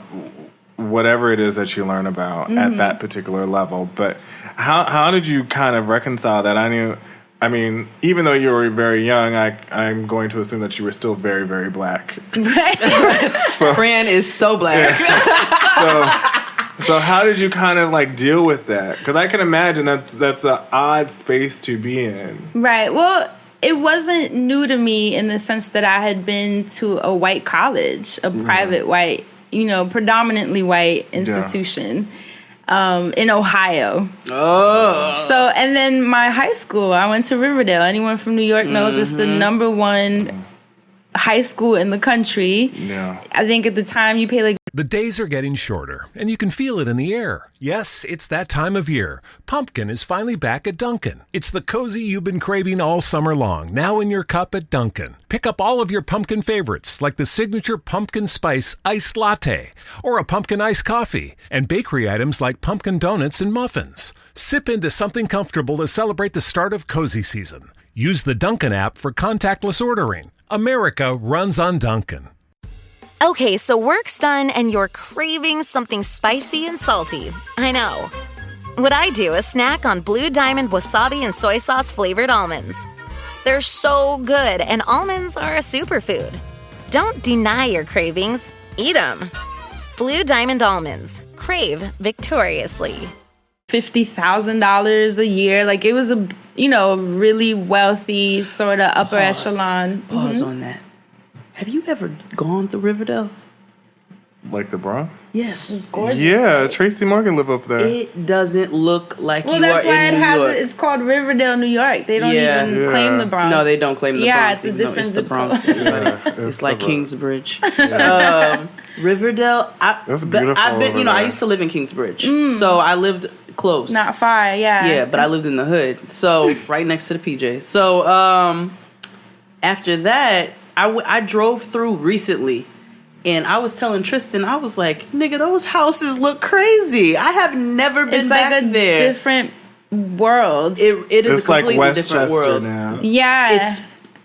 whatever it is that you learn about at that particular level, but how did you kind of reconcile that? I mean, even though you were very young, I'm going to assume that you were still very, very black. So, Fran is so black. Yeah. So how did you kind of like deal with that? Because I can imagine that's an odd space to be in. Right. Well, it wasn't new to me in the sense that I had been to a white college, a private white, predominantly white institution in Ohio. Oh. So, and then my high school, I went to Riverdale. Anyone from New York knows it's the number one high school in the country. Yeah. I think at the time you pay like... The days are getting shorter, and you can feel it in the air. Yes, it's that time of year. Pumpkin is finally back at Dunkin'. It's the cozy you've been craving all summer long, now in your cup at Dunkin'. Pick up all of your pumpkin favorites, like the signature pumpkin spice iced latte, or a pumpkin iced coffee, and bakery items like pumpkin donuts and muffins. Sip into something comfortable to celebrate the start of cozy season. Use the Dunkin' app for contactless ordering. America runs on Dunkin'. Okay, so work's done and you're craving something spicy and salty. I know. What I do is snack on Blue Diamond wasabi and soy sauce flavored almonds. They're so good, and almonds are a superfood. Don't deny your cravings. Eat them. Blue Diamond almonds. Crave victoriously. $50,000 a year. Like, it was a really wealthy sort of upper echelon. Pause on that. Have you ever gone to Riverdale? Like the Bronx? Yes. It's gorgeous. Yeah, Tracy Morgan live up there. It doesn't look like you are in New York. Well, that's why it's called Riverdale, New York. They don't even claim the Bronx. No, they don't claim the Bronx. Yeah, it's a different it's the Bronx. It's like Kingsbridge. Riverdale. That's beautiful. I used to live in Kingsbridge, so I lived close. Not far, yeah. Yeah, but I lived in the hood, so right next to the PJ. So after that, I drove through recently, and I was telling Tristan, I was like, nigga, those houses look crazy. I have never been back there. It's like a different world. It is a completely like different world. Now. Yeah.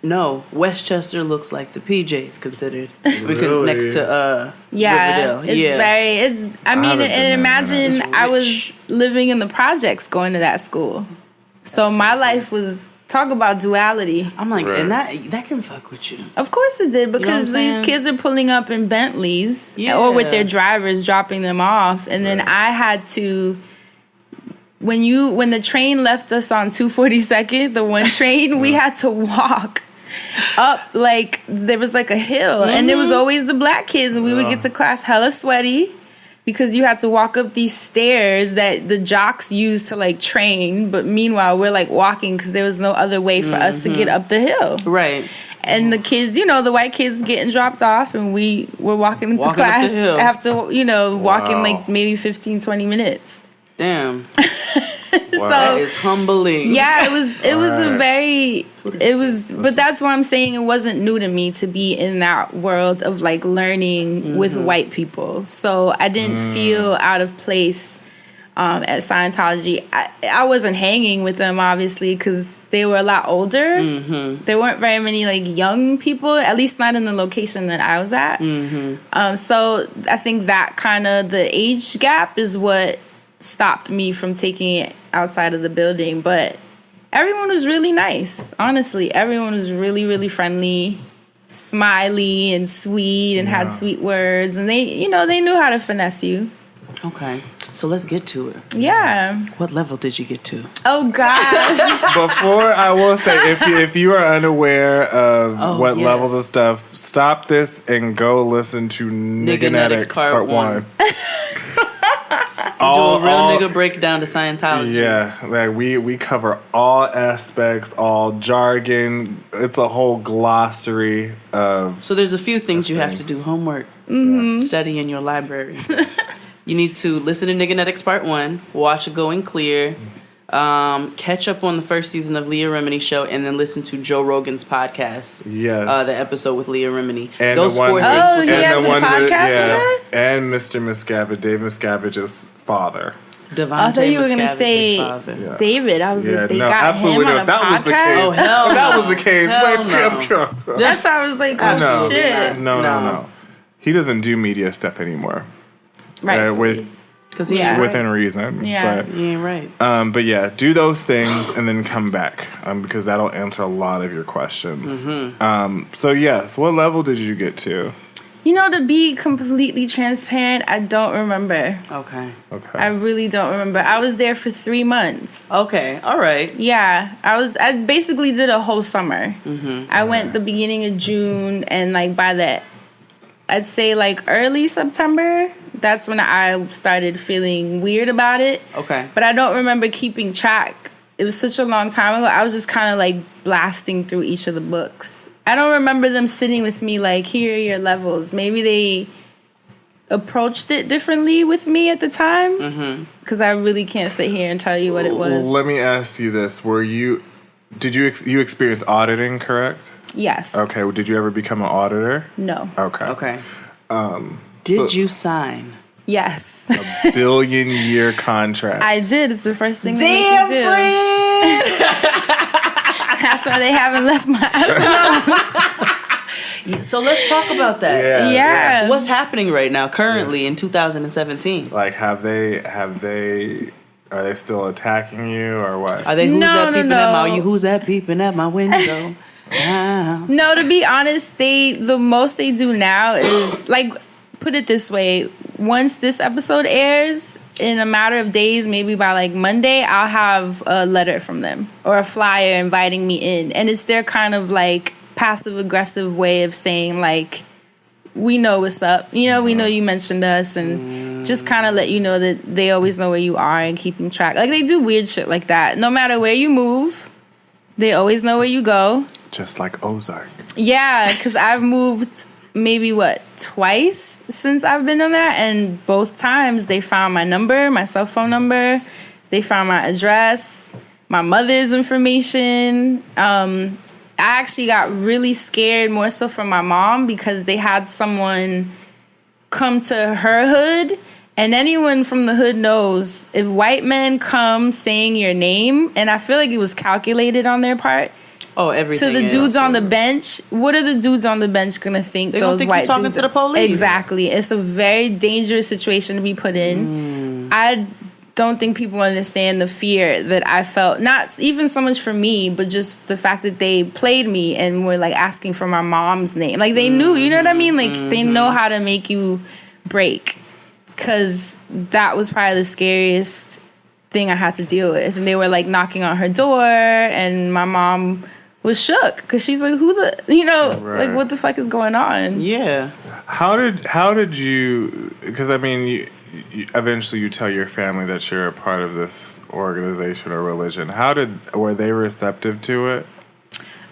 No, Westchester looks like the PJs considered. Really? Next to Riverdale. Imagine I was living in the projects going to that school. So my life was... Talk about duality. I'm like, and that can fuck with you. Of course it did, because these kids are pulling up in Bentleys or with their drivers dropping them off. And then I had to, when the train left us on 242nd, the one train, we had to walk up, like, there was like a hill. And it was always the black kids, and we would get to class hella sweaty. because you had to walk up these stairs that the jocks used to like train, but meanwhile we're like walking because there was no other way for us to get up the hill. Right. And the kids, the white kids getting dropped off, and we were walking into class after, walking like maybe 15, 20 minutes. Damn. So that is humbling. Yeah, but that's why I'm saying it wasn't new to me to be in that world of like learning with white people. So I didn't feel out of place at Scientology. I wasn't hanging with them, obviously, because they were a lot older. There weren't very many like young people, at least not in the location that I was at. So I think that kind of the age gap is what stopped me from taking it outside of the building. But everyone was really nice. Honestly, everyone was really, really friendly, smiley and sweet, and had sweet words. And they knew how to finesse you. Okay, so let's get to it. Yeah. What level did you get to? Oh, gosh. Before, I will say, if you are unaware of levels of stuff, stop this and go listen to Nigganetics Part 1. Do a real nigga breakdown to Scientology. Yeah, like we cover all aspects, all jargon. It's a whole glossary of. So there's a few things you have to do: homework, study in your library. You need to listen to Nigganetics Part 1, watch Going Clear, catch up on the first season of Leah Remini's show, and then listen to Joe Rogan's podcast. Yes, the episode with Leah Remini. And those 4 things. Oh, he has a podcast with her? And Mr. Miscavige, Dave Miscavige's father. I thought you were going to say David. I was like, they got him on a podcast? Oh, hell no. That was the case. No. That's how I was like, oh, shit. No. He doesn't do media stuff anymore. Right. Within reason. Yeah. But, you ain't right. But yeah, do those things and then come back because that'll answer a lot of your questions. So yes, what level did you get to? To be completely transparent, I don't remember. Okay. I really don't remember. I was there for 3 months. Okay. All right. Yeah. I basically did a whole summer. I went the beginning of June, and like by that, I'd say like early September, that's when I started feeling weird about it. Okay. But I don't remember keeping track. It was such a long time ago. I was just kind of like blasting through each of the books. I don't remember them sitting with me like, here are your levels. Maybe they approached it differently with me at the time. Because I really can't sit here and tell you what it was. Let me ask you this. Did you experience auditing, correct? Yes. Okay. Did you ever become an auditor? No. Okay. Did you sign? Yes. A $1 billion contract. I did. It's the first thing they make you do. That's why they haven't left my ass. So let's talk about that. Yeah. What's happening right now, currently in 2017? Like, are they still attacking you or what? Are they peeping at my? Who's that peeping at my window? No, to be honest, the most they do now is like, put it this way: once this episode airs, in a matter of days, maybe by like Monday, I'll have a letter from them or a flyer inviting me in, and it's their kind of like passive aggressive way of saying like, we know what's up, we know you mentioned us, and just kind of let you know that they always know where you are and keeping track. Like, they do weird shit like that. No matter where you move, they always know where you go. Just like Ozark. Yeah, because I've moved maybe twice since I've been on that, and both times they found my number, my cell phone number, they found my address, my mother's information. I actually got really scared, more so from my mom, because they had someone come to her hood, and anyone from the hood knows if white men come saying your name, and I feel like it was calculated on their part. Oh, everything. To the dudes on the bench, what are the dudes on the bench gonna think? They're those think white you're talking dudes to the police. Exactly. It's a very dangerous situation to be put in. I don't think people understand the fear that I felt. Not even so much for me, but just the fact that they played me and were like asking for my mom's name. Like, they knew, you know what I mean? Like, they know how to make you break. Because that was probably the scariest thing I had to deal with. And they were like knocking on her door, and my mom was shook because she's like, like, what the fuck is going on? Yeah. How did you? Because I mean, eventually you tell your family that you're a part of this organization or religion. Were they receptive to it?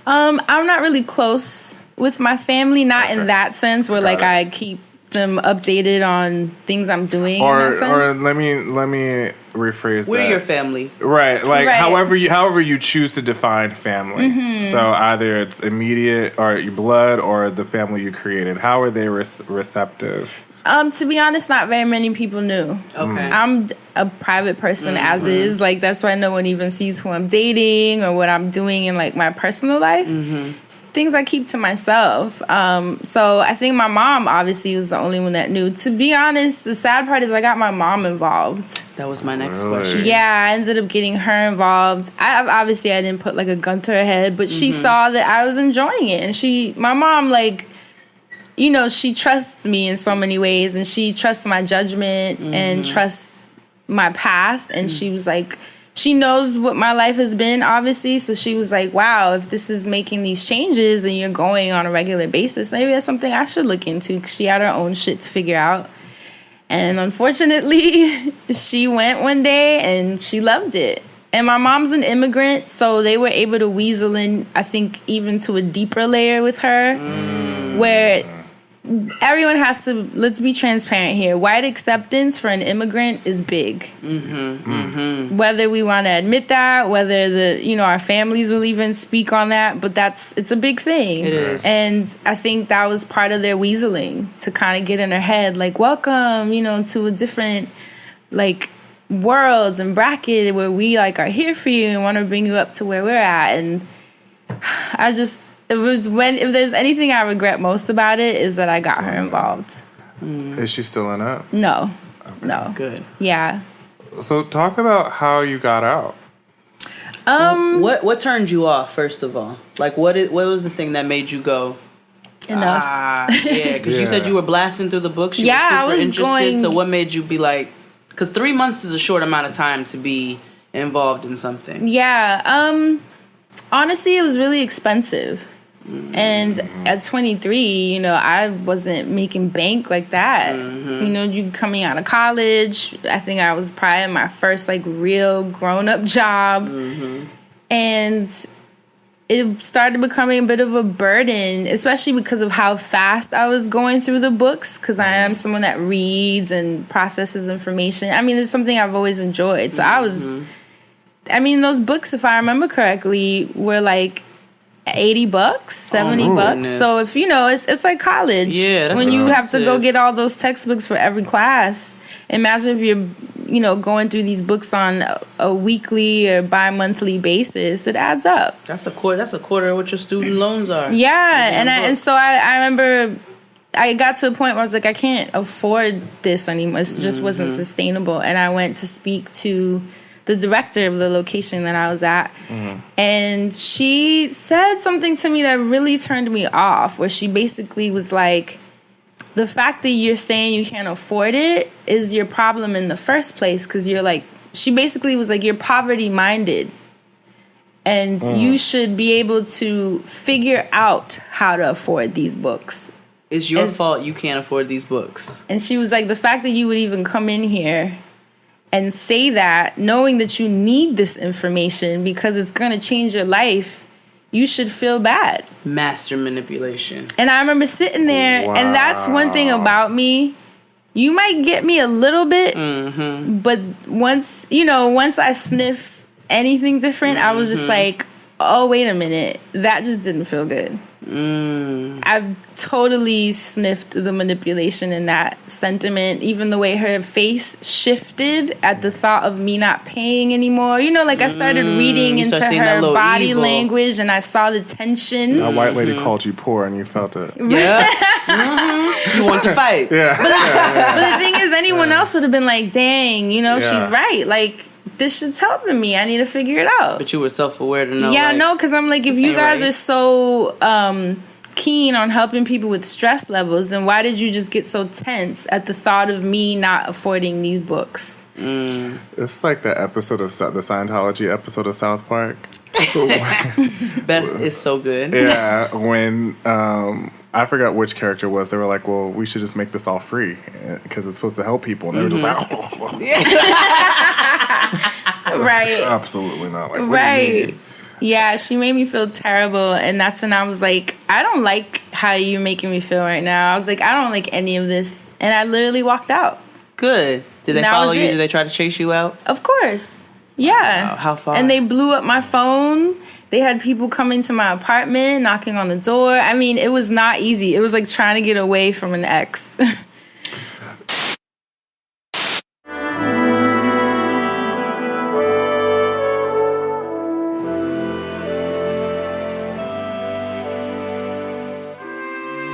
I'm not really close with my family, not in that sense where like I keep them updated on things I'm doing. Or let me rephrase that. We're your family. Right. Like however you choose to define family. Mm-hmm. So either it's immediate or your blood or the family you created. How are they receptive? To be honest, not very many people knew. Okay. I'm a private person as is. Like, that's why no one even sees who I'm dating or what I'm doing in, like, my personal life. Mm-hmm. Things I keep to myself. So I think my mom, obviously, was the only one that knew. To be honest, the sad part is I got my mom involved. That was my next question. Yeah, I ended up getting her involved. I didn't put, like, a gun to her head, but she saw that I was enjoying it. And my mom, like... You know, she trusts me in so many ways, and she trusts my judgment and trusts my path. And she was like, she knows what my life has been, obviously. So she was like, wow, if this is making these changes and you're going on a regular basis, maybe that's something I should look into. 'Cause she had her own shit to figure out. And unfortunately, she went one day and she loved it. And my mom's an immigrant, so they were able to weasel in, I think, even to a deeper layer with her, where... Everyone has to, let's be transparent here. White acceptance for an immigrant is big. Whether we want to admit that, whether our families will even speak on that, but it's a big thing. It is. And I think that was part of their weaseling to kind of get in their head, like, welcome, to a different, like, worlds and bracket where we, like, are here for you and want to bring you up to where we're at. And if there's anything I regret most about it is that I got her involved. Is she still in it? No. Okay. No. Good. Yeah. So talk about how you got out. What turned you off, first of all? Like, what was the thing that made you go, enough? Yeah, because you said you were blasting through the books. You were super I was interested. So what made you be like, because 3 months is a short amount of time to be involved in something. Yeah. Honestly, it was really expensive. And at 23, I wasn't making bank like that. You coming out of college, I think I was probably in my first, like, real grown-up job. And it started becoming a bit of a burden, especially because of how fast I was going through the books, because I am someone that reads and processes information. I mean, it's something I've always enjoyed. So those books, if I remember correctly, were, like, $80, $70. So if it's like college. Yeah, that's when you have to go get all those textbooks for every class. Imagine if you're going through these books on a weekly or bi-monthly basis. It adds up. That's a quarter of what your student loans are. Yeah, and so I remember I got to a point where I was like, I can't afford this anymore. It just wasn't sustainable. And I went to speak to the director of the location that I was at. And she said something to me that really turned me off, where she basically was like, the fact that you're saying you can't afford it is your problem in the first place, because you're like, she basically was like, you're poverty minded. And you should be able to figure out how to afford these books. It's your fault you can't afford these books. And she was like, the fact that you would even come in here and say that, knowing that you need this information because it's going to change your life, you should feel bad. Master manipulation. And I remember sitting there, and that's one thing about me. You might get me a little bit, but once I sniff anything different, I was just like, oh, wait a minute. That just didn't feel good. I've totally sniffed the manipulation in that sentiment. Even the way her face shifted at the thought of me not paying anymore. I started reading into her body language, and I saw the tension. A white lady called you poor, and you felt it. Yeah. You want to fight. Yeah. But the thing is, anyone else would have been like, dang, she's right. Like, this shit's helping me. I need to figure it out. But you were self-aware to know. Yeah, no, because I'm like, if you guys are so keen on helping people with stress levels, then why did you just get so tense at the thought of me not affording these books? It's like the episode of the Scientology episode of South Park. Beth is so good. Yeah, when I forgot which character it was. They were like, well, we should just make this all free because it's supposed to help people. And they were just like, right. Absolutely not. Like, right. Yeah, she made me feel terrible. And that's when I was like, I don't like how you're making me feel right now. I was like, I don't like any of this. And I literally walked out. Good. Did they follow you? Did they try to chase you out? Of course. Yeah. Wow. How far? And they blew up my phone. They had people coming to my apartment, knocking on the door. I mean, it was not easy. It was like trying to get away from an ex.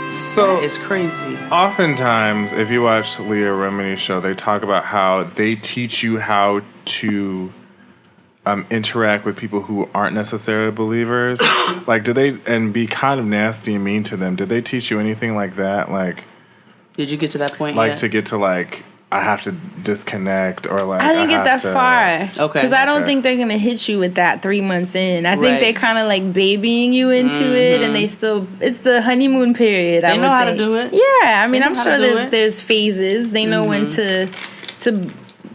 So it's crazy. Oftentimes, if you watch Leah Remini's show, they talk about how they teach you how to interact with people who aren't necessarily believers. Like, and be kind of nasty and mean to them. Did they teach you anything like that? Like, did you get to that point? Like, to get to, like, I have to disconnect, or like, I didn't get that far. Okay. Because I don't think they're going to hit you with that 3 months in. I think they're kind of like babying you into it, and it's the honeymoon period. They know how to do it. Yeah. I mean, I'm sure there's phases. They know when to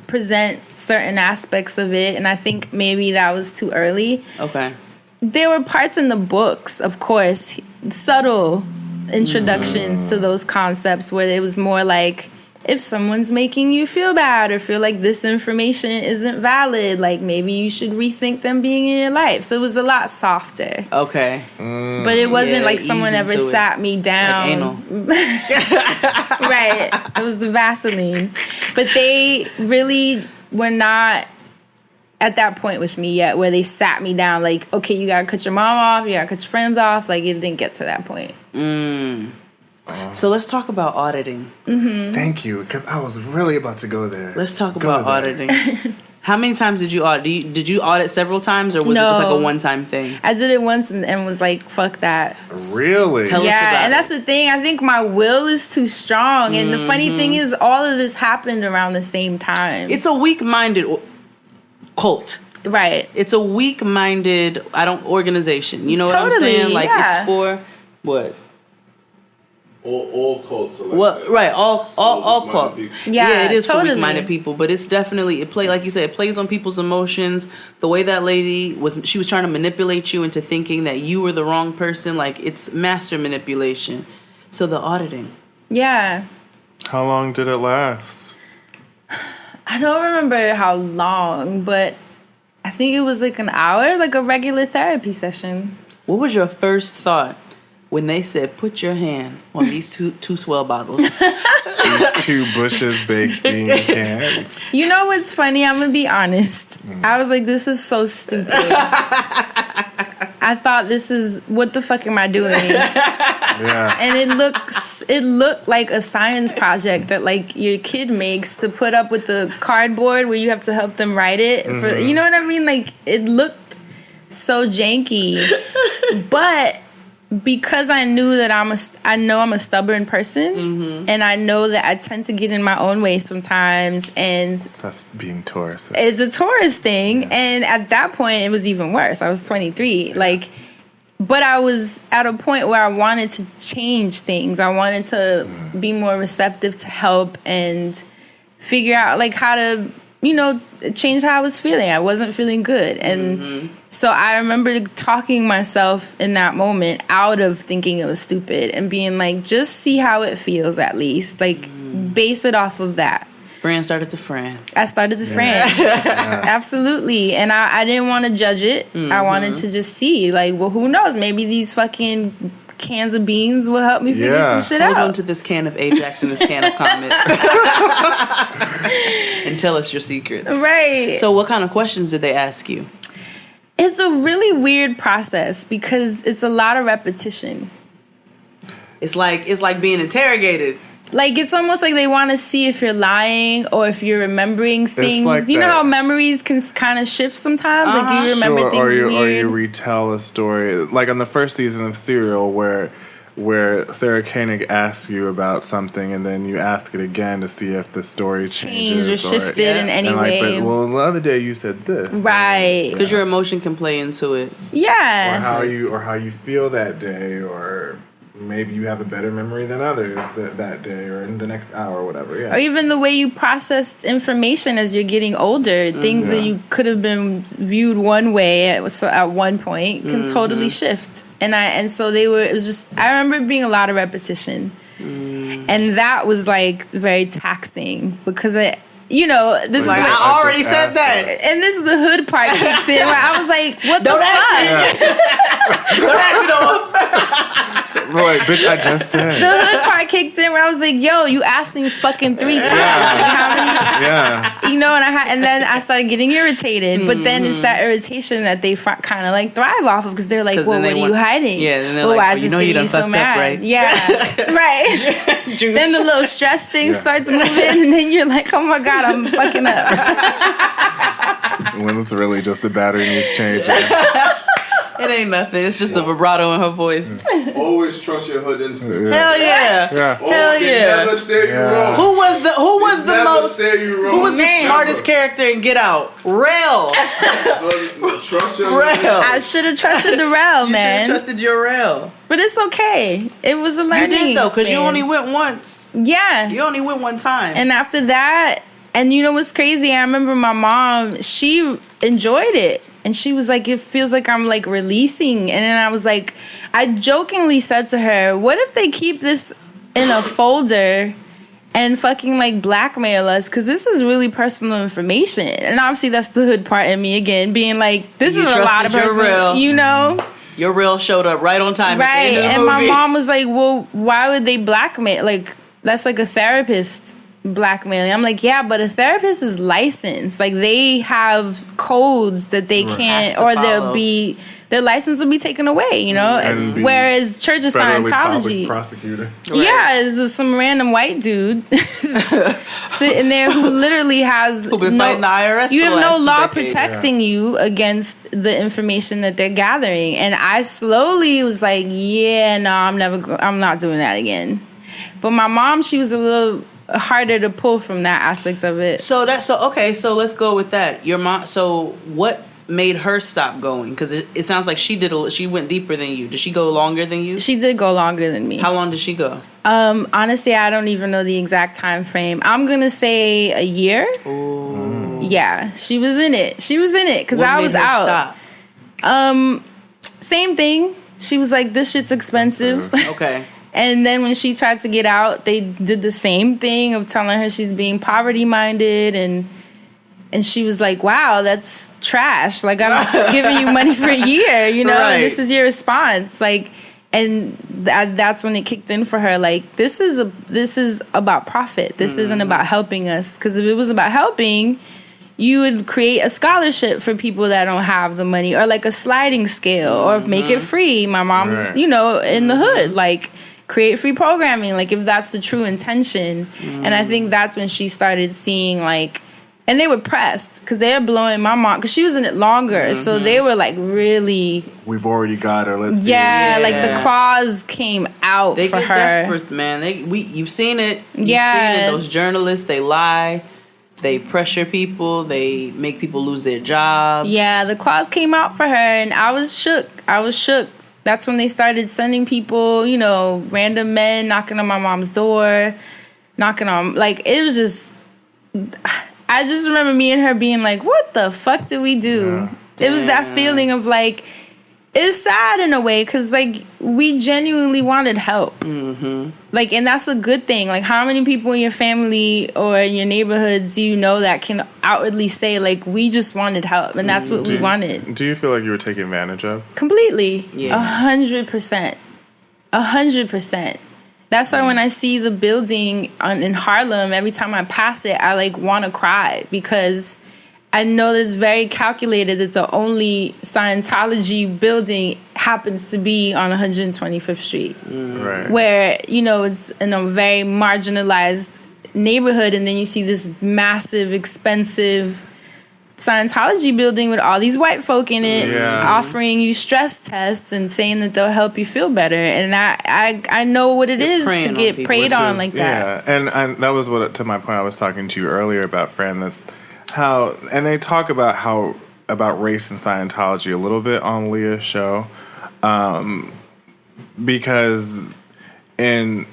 present certain aspects of it, and I think maybe that was too early. Okay. There were parts in the books, of course, subtle introductions to those concepts where it was more like, if someone's making you feel bad or feel like this information isn't valid, like maybe you should rethink them being in your life. So it was a lot softer. Okay. But it wasn't like someone ever sat me down. Like right. It was the Vaseline. But they really were not at that point with me yet where they sat me down like, okay, you gotta cut your mom off, you gotta cut your friends off. Like, it didn't get to that point. So let's talk about auditing. Thank you, because I was really about to go there. Let's talk about auditing. How many times did you audit? Did you audit several times, or was it just like a one-time thing? I did it once and was like, fuck that. Really? Tell us about and that's the thing. I think my will is too strong. And the funny thing is, all of this happened around the same time. It's a weak-minded cult. Right. It's a weak-minded organization. You know what I'm saying? Like, it's for what? All cults are like that. Right, all cults. Yeah, it is for weak-minded people, but it's definitely, like you said, it plays on people's emotions. The way that lady she was trying to manipulate you into thinking that you were the wrong person, like, it's master manipulation. So the auditing. Yeah. How long did it last? I don't remember how long, but I think it was like an hour, like a regular therapy session. What was your first thought when they said, put your hand on these two swell bottles? These 2 Bush's baked bean cans. You know what's funny? I'm going to be honest. I was like, this is so stupid. I thought, this is, what the fuck am I doing? Yeah. And it looked like a science project that like your kid makes to put up with the cardboard where you have to help them write it. You know what I mean? Like, it looked so janky. But because I knew that I know I'm a stubborn person, and I know that I tend to get in my own way sometimes, and that's being Taurus. It's a Taurus thing, and at that point it was even worse. I was 23, but I was at a point where I wanted to change things. I wanted to be more receptive to help and figure out like how to, change how I was feeling. I wasn't feeling good. And so I remember talking myself in that moment out of thinking it was stupid and being like, just see how it feels at least. Like, base it off of that. Fran started to Fran. I started to Fran. Absolutely. And I didn't want to judge it. I wanted to just see, like, well, who knows? Maybe these fucking cans of beans will help me figure some shit out. Hold on to this can of Ajax and this can of Comet. And tell us your secrets. Right. So what kind of questions did they ask you? It's a really weird process because it's a lot of repetition. It's like being interrogated. Like, it's almost like they want to see if you're lying or if you're remembering things. Like you know how memories can kind of shift sometimes? Like, you remember things weird. Or you retell a story. Like on the first season of Serial where where Sarah Koenig asks you about something and then you ask it again to see if the story changes or shifted in any way. But, well, the other day you said this, right? Because your emotion can play into it. Yeah. Or how you feel that day, or maybe you have a better memory than others that day or in the next hour or whatever. Yeah. Or even the way you processed information as you're getting older. Things that you could have been viewed one way at one point can totally shift. And so it was just, I remember it being a lot of repetition. And that was like very taxing because this is like, what I already said that. And this is the hood part kicked in where I was like, what Don't the fuck? Don't ask me no more. Like, bitch, I just said. The hood part kicked in where I was like, yo, you asked me fucking 3 times. Like, how many? Yeah. And then I started getting irritated. But then it's that irritation that they kind of like thrive off of because they're like, well, what are you hiding? Yeah, and they're well, like, why is this getting you so mad? Up, right? Yeah, right. Then the little stress thing starts moving, and then you're like, oh my God, I'm fucking up. When it's really just the battery needs changing. It ain't nothing. It's just the vibrato in her voice. Always trust your hood instinct. Hell yeah. Hell yeah. Never steer you wrong. Who was the smartest character in Get Out? Rel. Trust your Rel. I should have trusted the Rel, man. You should have trusted your Rel. But it's okay. It was a learning experience. You did though, because you only went once. Yeah. You only went one time. And after that, and you know what's crazy? I remember my mom, she enjoyed it. And she was like, it feels like I'm like releasing. And then I was like, I jokingly said to her, what if they keep this in a folder and fucking like blackmail us? Because this is really personal information. And obviously that's the hood part in me again, being like, this is a lot of personal, Your Rel showed up right on time. Right. At the end of the and movie. my mom was like, well, why would they blackmail? Like, that's like a therapist blackmailing. I'm like, yeah, but a therapist is licensed. Like, they have codes that they can't, or their license will be taken away, whereas Church of Scientology, prosecutor. is some random white dude sitting there who literally has fighting the IRS. You have no law protecting you against the information that they're gathering. And I slowly was like, yeah, no, I'm not doing that again. But my mom, she was a little harder to pull from that aspect of it. So let's go with that. Your mom. So what made her stop going? Because it sounds like she went deeper than you. Did she go longer than you? She did go longer than me. How long did she go? Honestly, I don't even know the exact time frame. I'm gonna say a year. Ooh. Yeah, she was in it because I was out. Stop? Same thing. She was like, "This shit's expensive." Okay. And then when she tried to get out, they did the same thing of telling her she's being poverty-minded, and she was like, wow, that's trash. Like, I'm giving you money for a year, right. And this is your response. Like, and that's when it kicked in for her. Like, this is about profit. This isn't about helping us. Because if it was about helping, you would create a scholarship for people that don't have the money, or like a sliding scale, or make it free. My mom was, in the hood, like, create free programming, like, if that's the true intention. And I think that's when she started seeing, like, and they were pressed because they're blowing my mom, because she was in it longer, so they were like, really, we've already got her, let's see like the claws came out they for get her. Desperate, man. You've seen it. You've seen it. Those journalists, they lie, they pressure people, they make people lose their jobs. Yeah, the claws came out for her, and I was shook. That's when they started sending people, random men knocking on my mom's door, like, it was just, I just remember me and her being like, what the fuck did we do? Yeah. It was that feeling of like, it's sad in a way, because like, we genuinely wanted help. Mm-hmm. Like, and that's a good thing. Like, how many people in your family or in your neighborhoods that can outwardly say, like, we just wanted help, and that's what we wanted. Do you feel like you were taken advantage of? Completely. Yeah. 100%. 100%. That's why when I see the building in Harlem, every time I pass it, I like want to cry, because I know that it's very calculated that the only Scientology building happens to be on 125th Street. Right. Where, it's in a very marginalized neighborhood, and then you see this massive, expensive Scientology building with all these white folk in it, offering you stress tests and saying that they'll help you feel better. And I know what it is to get preyed on like that. Yeah, and that was to my point I was talking to you earlier about, Fran. That's how, and they talk about race and Scientology a little bit on Leah's show, because in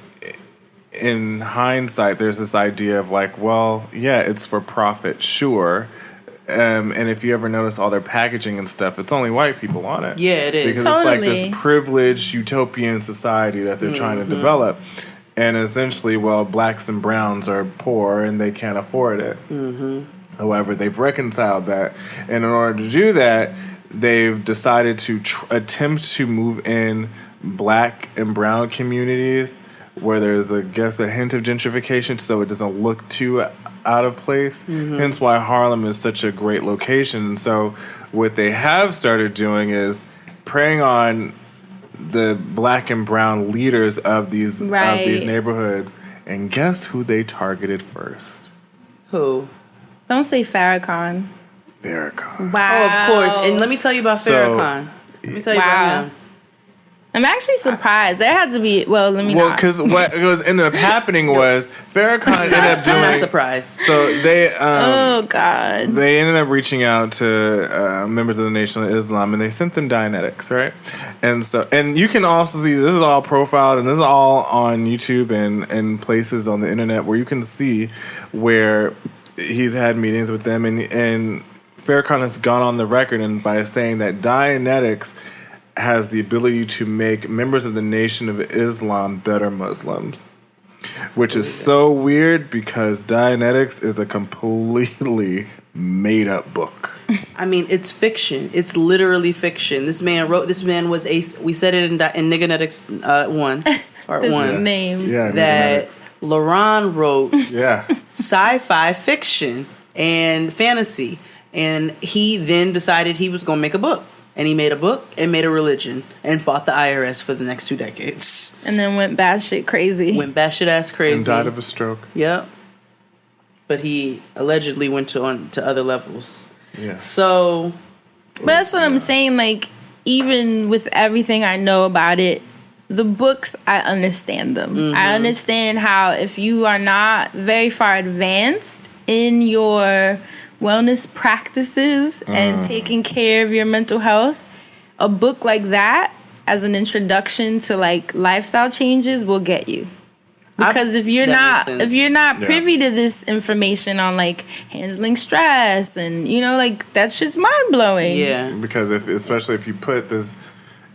hindsight, there's this idea of like, well, yeah, it's for profit, sure. And if you ever notice all their packaging and stuff, it's only white people on it. Yeah, it is. Because it's like this privileged utopian society that they're trying to develop. And essentially, well, blacks and browns are poor and they can't afford it. However, they've reconciled that. And in order to do that, they've decided to attempt to move in black and brown communities where there's, I guess, a hint of gentrification so it doesn't look too out of place. Hence why Harlem is such a great location. So what they have started doing is preying on the black and brown leaders of these neighborhoods. And guess who they targeted first? Who? Don't say Farrakhan. Farrakhan. Wow. Oh, of course. And let me tell you about Farrakhan. Let me tell you about him. I'm actually surprised. There had to be. Well, let me not. Well, because what ended up happening was Farrakhan ended up doing. I'm not surprised. So they. Oh God. They ended up reaching out to members of the Nation of Islam, and they sent them Dianetics, right? And you can also see this is all profiled, and this is all on YouTube and places on the internet where you can see where he's had meetings with them, and Farrakhan has gone on the record and by saying that Dianetics has the ability to make members of the Nation of Islam better Muslims, which is so weird because Dianetics is a completely made up book. I mean, it's fiction. It's literally fiction. This man was we said it in Gganetics 1, part 1. Name. Yeah, that LaRon wrote yeah. sci-fi fiction and fantasy. And he then decided he was going to make a book. And he made a book and made a religion and fought the IRS for the next 2 decades. And then went batshit crazy. Went batshit ass crazy. And died of a stroke. Yep. But he allegedly went to other levels. Yeah. So. But that's what I'm saying. Like, even with everything I know about it, the books, I understand them. I understand how if you are not very far advanced in your wellness practices and taking care of your mental health, a book like that as an introduction to like lifestyle changes will get you. Because if you're not privy to this information on like handling stress and like that shit's mind blowing. Yeah. Because especially if you put this,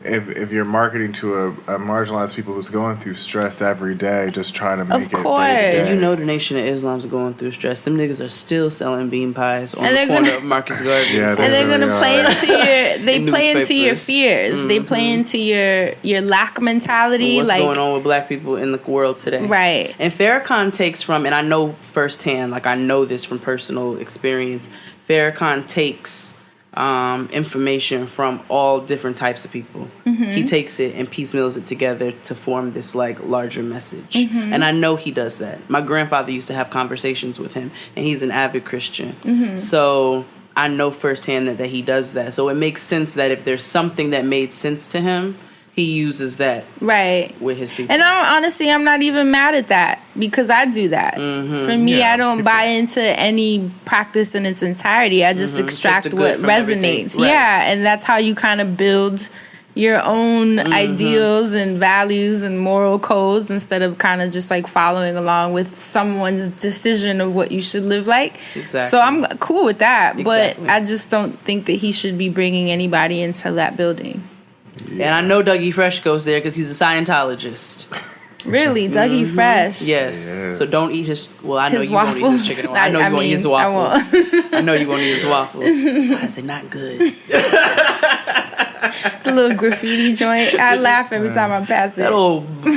if you're marketing to a marginalized people who's going through stress every day, just trying to make it day to day. You know the Nation of Islam's going through stress. Them niggas are still selling bean pies on the corner of Marcus Garden. Yeah, and they're gonna play into your fears. They play into your lack mentality. What's like going on with black people in the world today? Right. And Farrakhan takes from, and I know firsthand, like I know this from personal experience. Farrakhan takes information from all different types of people. He takes it and piecemeals it together to form this like larger message. And I know he does that. My grandfather used to have conversations with him, and he's an avid Christian. So I know firsthand that he does that. So it makes sense that if there's something that made sense to him, he uses that with his people. And I'm not even mad at that because I do that. For me, I don't buy into any practice in its entirety. I just extract what resonates. Right. Yeah, and that's how you kind of build your own ideals and values and moral codes instead of kind of just like following along with someone's decision of what you should live like. Exactly. So I'm cool with that, but I just don't think that he should be bringing anybody into that building. Yeah. And I know Dougie Fresh goes there because he's a Scientologist. Really? Dougie Fresh? Yes. So don't eat his... Well, I know his you waffles. won't eat his chicken. I know you won't eat his waffles. I know you won't eat his waffles. So I say, not good. The little graffiti joint. I laugh every time I pass it.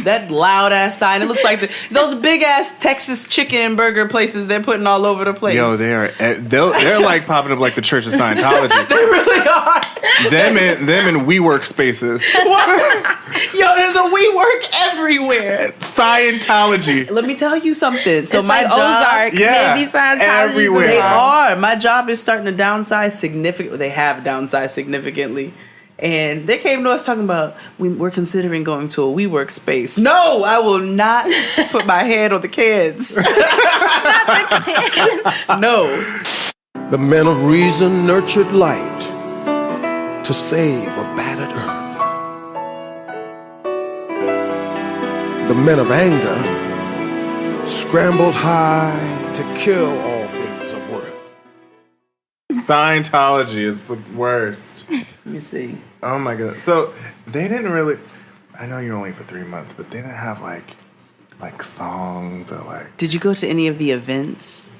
That loud ass sign. It looks like those big ass Texas chicken and burger places they're putting all over the place. Yo, they're like popping up like the Church of Scientology. They really are. Them in WeWork spaces. Yo, there's a WeWork everywhere. Scientology. Let me tell you something. So It's my like job, Ozark, maybe Scientology. everywhere. they are. My job is starting to downsize significantly. They have downsized significantly. And they came to us talking about, we're considering going to a WeWork space. No, I will not put my hand on the kids. Not the kids. No. The men of reason nurtured light to save a battered earth. The men of anger scrambled high to kill all things of worth. Scientology is the worst. Let me see. Oh my god. So they didn't really. I know you're only for 3 months, but they didn't have like songs or like. Did you go to any of the events?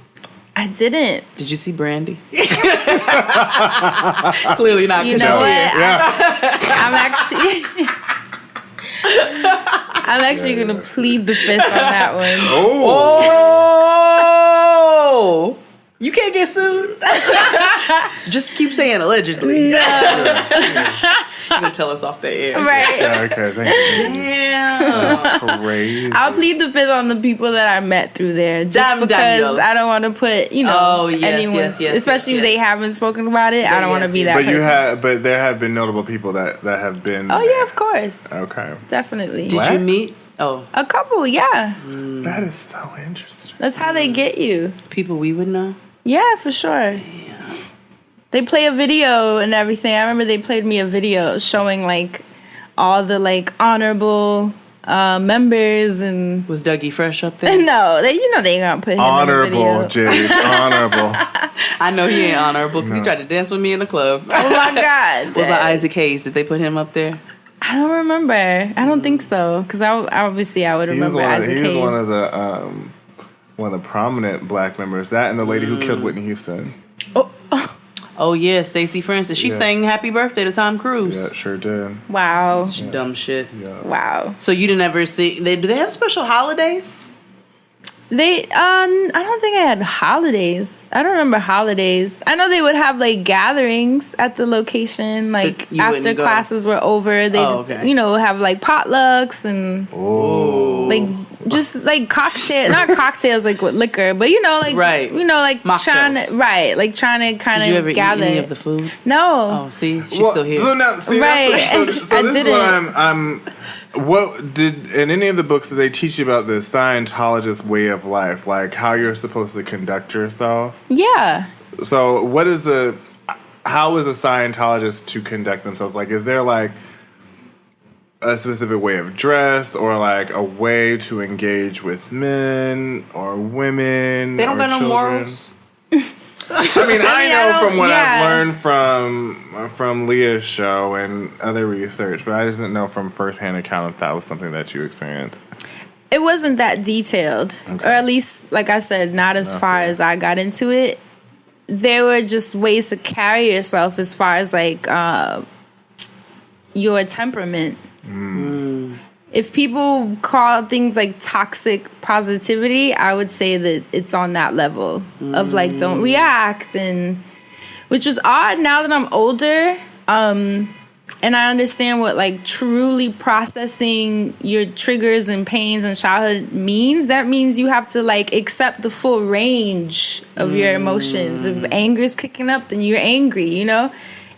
I didn't. Did you see Brandy? Clearly not. You know what? Yeah. I'm actually gonna plead the fifth on that one. Oh! You can't get sued. Just keep saying allegedly. No. You're gonna tell us off the air. Right. Yeah, okay, thank you. Damn. That's crazy. I'll plead the fifth on the people that I met through there, just Damn, because Daniel. I don't want to put, Oh, yes, anyone, yes, especially yes, if they yes. haven't spoken about it. I don't want to yes, be yes. that But person. but there have been notable people that have been. Oh yeah, of course, Okay. definitely. Did you meet? Oh, A couple, yeah. That is so interesting. That's how they get you. people we would know. Yeah, for sure. They play a video and everything. I remember they played me a video showing like all the like honorable members and. Was Dougie Fresh up there? No, they ain't gonna put him Honorable, in the video. Jade. Honorable. I know he ain't honorable because he tried to dance with me in the club. Oh my god! What about Isaac Hayes? Did they put him up there? I don't remember. I don't think so because I would remember Isaac He was Hayes. one of the prominent black members. That and the lady who killed Whitney Houston. Oh yeah, Stacey Francis. She sang "Happy Birthday" to Tom Cruise. Yeah, sure did. Wow! Dumb shit. Yeah. Wow! So you didn't ever see? Do they have special holidays? They I don't think I had holidays. I don't remember holidays. I know they would have like gatherings at the location, like you after wouldn't go? classes were over. They'd okay. have like potlucks and like just like not cocktails like with liquor, but like Right. like Mocktails. trying to kind Did you ever of gather. eat any of the food? No. Oh, see, she's still here. So now, see, Right. that's so I this didn't. is what I'm. What did in any of the books did they teach you about the Scientologist way of life, like how you're supposed to conduct yourself? Yeah. So, how is a Scientologist to conduct themselves? Like, is there like a specific way of dress, or like a way to engage with men or women? They don't or got no children? morals. I mean, I know don't- from what yeah. I've learned from Leah's show and other research, but I just didn't know from firsthand account if that was something that you experienced. It wasn't that detailed, or at least, like I said, not as far as I got into it. There were just ways to carry yourself as far as like your temperament. If people call things like toxic positivity, I would say that it's on that level of like don't react, and which was odd now that I'm older. And I understand what like truly processing your triggers and pains in childhood means. That means you have to like accept the full range of your emotions. If anger is kicking up, then you're angry,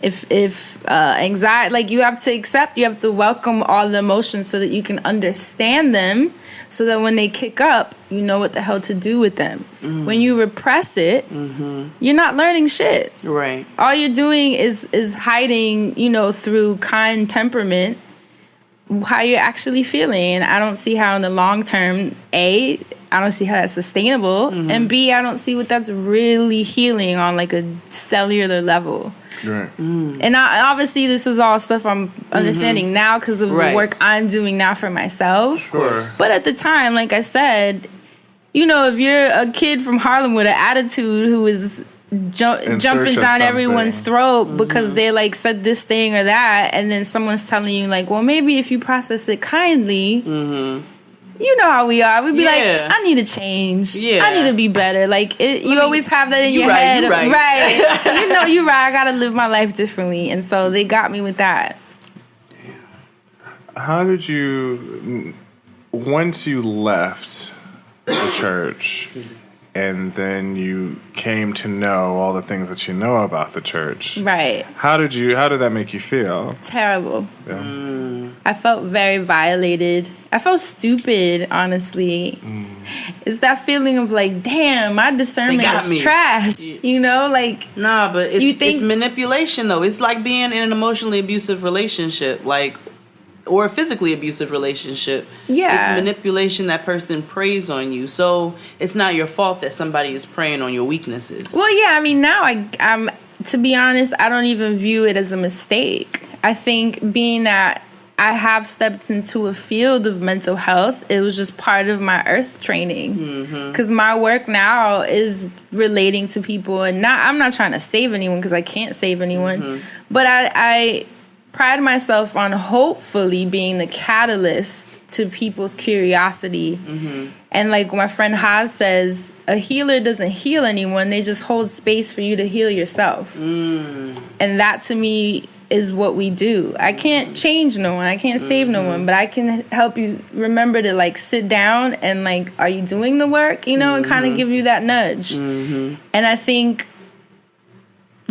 If anxiety, like you have to welcome all the emotions so that you can understand them, so that when they kick up, you know what the hell to do with them. When you repress it, you're not learning shit. Right. All you're doing is hiding, through kind temperament, how you're actually feeling. And I don't see how in the long term, A, I don't see how that's sustainable, and B, I don't see what that's really healing on like a cellular level. Right. And obviously, this is all stuff I'm understanding now because of the work I'm doing now for myself. Sure. But at the time, like I said, if you're a kid from Harlem with an attitude who is jumping down everyone's throat because they like said this thing or that, and then someone's telling you like, well, maybe if you process it kindly. You know how we are. We'd be like, I need to change. Yeah. I need to be better. Like, you always have that in your head. You right. Right. You're right. I got to live my life differently. And so they got me with that. How did you, once you left the church, and then you came to know all the things that you know about the church? Right. How did that make you feel? Terrible. Yeah. I felt very violated. I felt stupid, honestly. It's that feeling of like, damn, my discernment is trash. You know, like... Nah, but it's manipulation, though. It's like being in an emotionally abusive relationship, like, or a physically abusive relationship. Yeah. It's manipulation. That person preys on you. So it's not your fault that somebody is preying on your weaknesses. Well, yeah, I mean, now I'm to be honest, I don't even view it as a mistake. I think being that I have stepped into a field of mental health, it was just part of my earth training. Because my work now is relating to people, and I'm not trying to save anyone because I can't save anyone. But I pride myself on hopefully being the catalyst to people's curiosity. And like my friend Haas says, a healer doesn't heal anyone, they just hold space for you to heal yourself. And that to me is what we do. I can't change no one, I can't save no one, but I can help you remember to like sit down and like, are you doing the work, you know, and kind of give you that nudge. And I think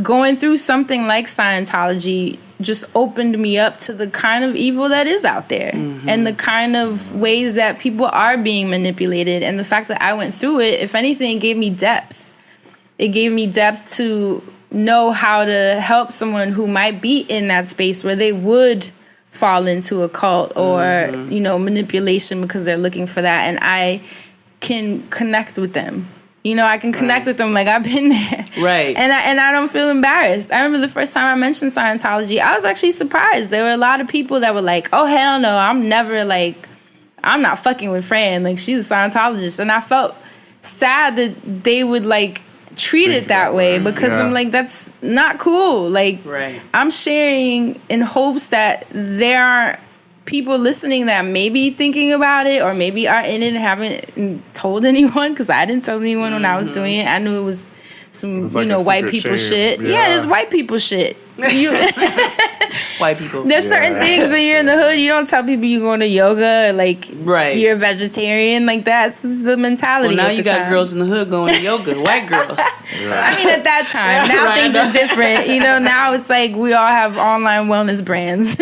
going through something like Scientology just opened me up to the kind of evil that is out there and the kind of ways that people are being manipulated. And the fact that I went through it, if anything, gave me depth. It gave me depth to know how to help someone who might be in that space where they would fall into a cult or, you know, manipulation because they're looking for that. And I can connect with them. You know, I can connect with them like I've been there. Right. And I don't feel embarrassed. I remember the first time I mentioned Scientology, I was actually surprised. There were a lot of people that were like, oh, hell no, I'm not fucking with Fran. Like, she's a Scientologist. And I felt sad that they would, like, treat it that way because I'm like, that's not cool. Like, I'm sharing in hopes that there are people listening that may be thinking about it or maybe are in it and haven't told anyone, because I didn't tell anyone when I was doing it. I knew it was some, like, you know, white people shit. Yeah, it's white people shit. White people. There's certain things when you're in the hood, you don't tell people you're going to yoga or like you're a vegetarian. Like, that's the mentality. Well, now you got girls in the hood going to yoga, white girls. I mean, at that time. Now things are different. You know, now it's like we all have online wellness brands.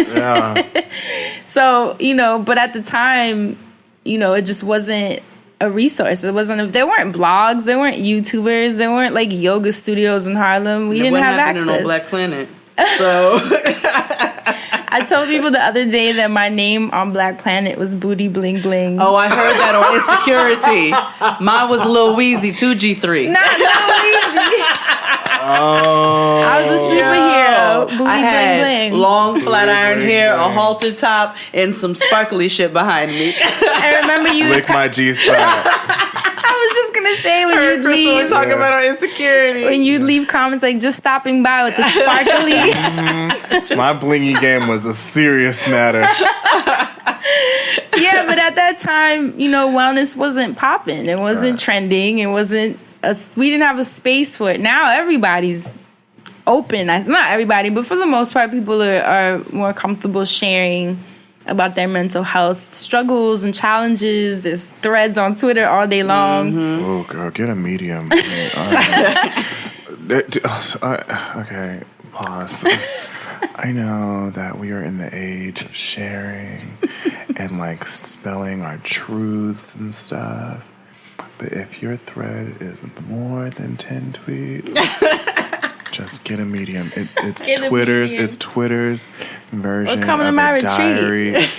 So, you know, but at the time, you know, it just wasn't a resource. It wasn't. There weren't blogs. There weren't YouTubers. There weren't like yoga studios in Harlem. We didn't have access. On Black Planet. So I told people the other day that my name on Black Planet was Booty Bling Bling. Oh, I heard that on Insecurity. Mine was Lil Weezy, 2G3. Not Lil Weezy. I was a superhero. Booty I had Bling Bling. Long flat iron hair, a halter top, and some sparkly shit behind me. I remember you lick my G-spot. I was just gonna say when you'd leave, talking about our Insecurity, when you'd leave comments like just stopping by with the sparkly. My blingy game was a serious matter. Yeah, but at that time, you know, wellness wasn't popping. It wasn't trending. It wasn't. We didn't have a space for it. Now everybody's open. Not everybody, but for the most part, people are more comfortable sharing about their mental health struggles and challenges. There's threads on Twitter all day long. Oh, girl, get a medium. Okay, pause. I know that we are in the age of sharing and like spelling our truths and stuff. But if your thread is more than 10 tweets, just get a medium. It's Twitter's version of a diary.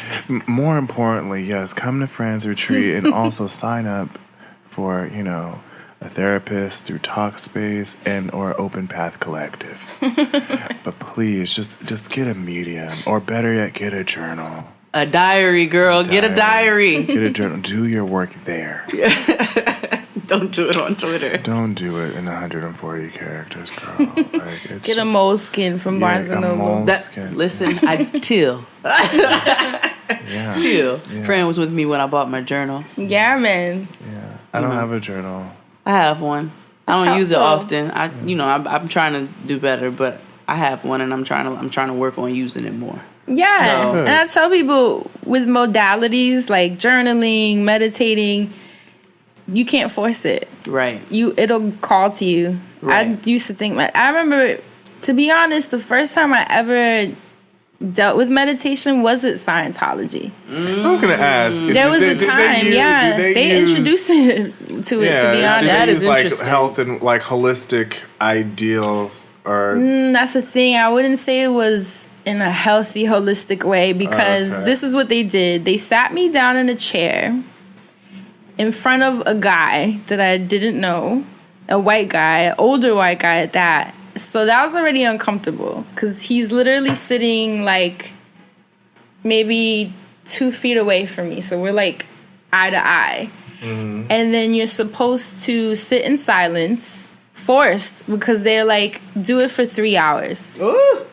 More importantly, yes, come to Fran's retreat and also sign up for, you know, a therapist through Talkspace and or Open Path Collective. But please, just get a medium, or better yet, get a journal. A diary, girl. Get a diary. Get a journal. Do your work there. Don't do it on Twitter. Don't do it in 140 characters, girl. Like, get a moleskin from Barnes & Noble. Listen, I till. Till. Fran was with me when I bought my journal. Yeah, man. Yeah, I don't have a journal. I have one. I don't use it often. I'm trying to do better, but I have one, and I'm trying to work on using it more. Yeah. So- And I tell people with modalities like journaling, meditating, you can't force it. Right. It'll call to you. Right. I used to think, I remember, to be honest, the first time I ever dealt with meditation was at Scientology. I was gonna ask. There was a time, they introduced me to it. To be honest, That is like interesting. health and like holistic ideals, or that's the thing. I wouldn't say it was in a healthy, holistic way because this is what they did. They sat me down in a chair in front of a guy that I didn't know, a white guy, an older white guy at that. So that was already uncomfortable because he's literally sitting like maybe 2 feet away from me. So we're like eye to eye. And then you're supposed to sit in silence, forced, because they're like, do it for 3 hours. Ooh.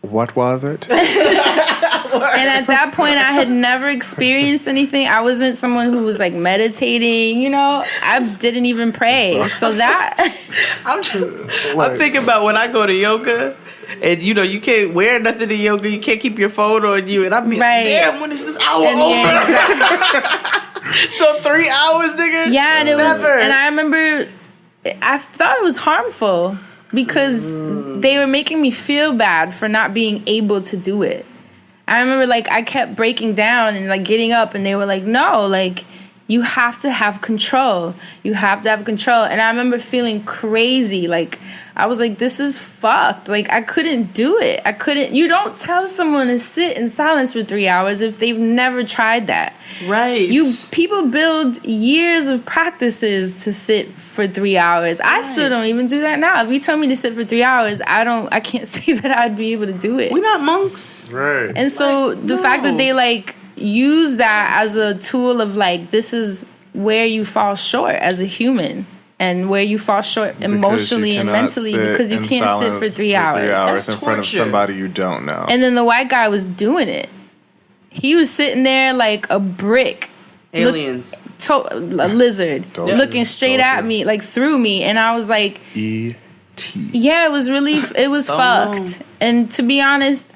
what was it? And at that point, I had never experienced anything. I wasn't someone who was like meditating, you know. I didn't even pray. So that I'm thinking about when I go to yoga, and you know you can't wear nothing to yoga. You can't keep your phone on you, and I'm like, damn, when is this hour over? So 3 hours, nigga. Yeah, and it was, Never. and I remember, I thought it was harmful because they were making me feel bad for not being able to do it. I remember, like, I kept breaking down and, like, getting up, and they were like, no, like, you have to have control. You have to have control. And I remember feeling crazy. Like, I was like, this is fucked. Like, I couldn't do it. You don't tell someone to sit in silence for 3 hours if they've never tried that. Right. People build years of practices to sit for 3 hours. Right. I still don't even do that now. If you tell me to sit for 3 hours, I can't say that I'd be able to do it. We're not monks. Right. And so the fact that they like use that as a tool of like, this is where you fall short as a human. And where you fall short emotionally and mentally because you can't sit for 3 hours. 3 hours That's in front of torture. somebody you don't know. And then the white guy was doing it. He was sitting there like a brick. Aliens. A lizard. Looking straight at me, like through me. And I was like... E.T. Yeah, it was fucked. And to be honest,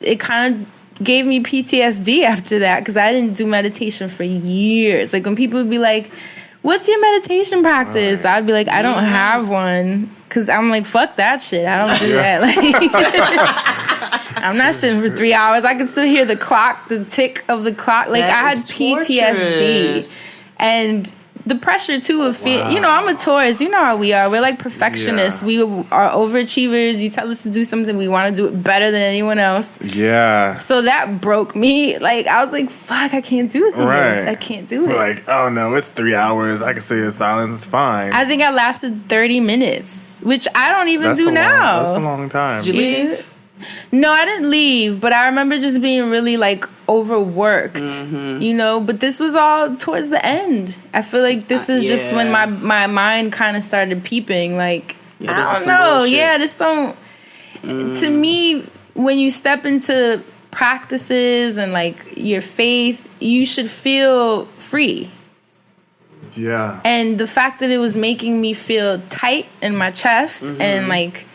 it kind of gave me PTSD after that because I didn't do meditation for years. Like when people would be like... What's your meditation practice? Right. I'd be like, I don't have one. Because I'm like, fuck that shit. I don't do that. Like, I'm not sitting for 3 hours. I can still hear the clock, the tick of the clock. Like, that I had PTSD. And the pressure, too, of feel. You know, I'm a Taurus. You know how we are. We're like perfectionists. Yeah. We are overachievers. You tell us to do something, we want to do it better than anyone else. Yeah. So that broke me. Like, I was like, fuck, I can't do this. Right. I can't do it. Like, oh no, it's 3 hours. I can sit in silence. It's fine. I think I lasted 30 minutes, which I don't even do now. That's a long time. Did you leave? No, I didn't leave, but I remember just being really like overworked, you know, but this was all towards the end. I feel like this is just when my mind kind of started peeping, like, I don't know. Yeah, this don't, to me, when you step into practices and like your faith, you should feel free. Yeah. And the fact that it was making me feel tight in my chest and like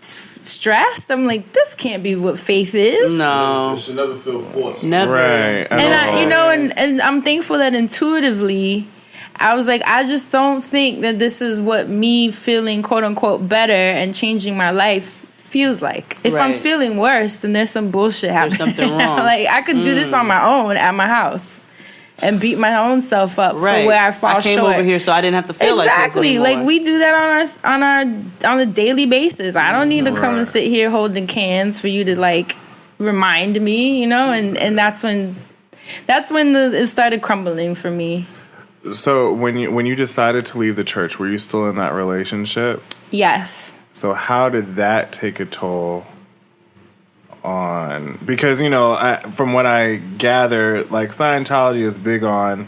stressed, I'm like, this can't be what faith is. No, you should never feel forced. Never. Right. And I, you know, and I'm thankful that intuitively, I was like, I just don't think that this is what me feeling quote unquote better and changing my life feels like. If I'm feeling worse, then there's some bullshit happening. There's something wrong. Like I could do this on my own at my house and beat my own self up for where I fall short. I came over here so I didn't have to feel like this anymore. Like we do that on a daily basis. I don't need to come and sit here holding cans for you to like remind me, you know. And that's when it started crumbling for me. So when you decided to leave the church, were you still in that relationship? Yes. So how did that take a toll on, because, you know, from what I gather, like Scientology is big on,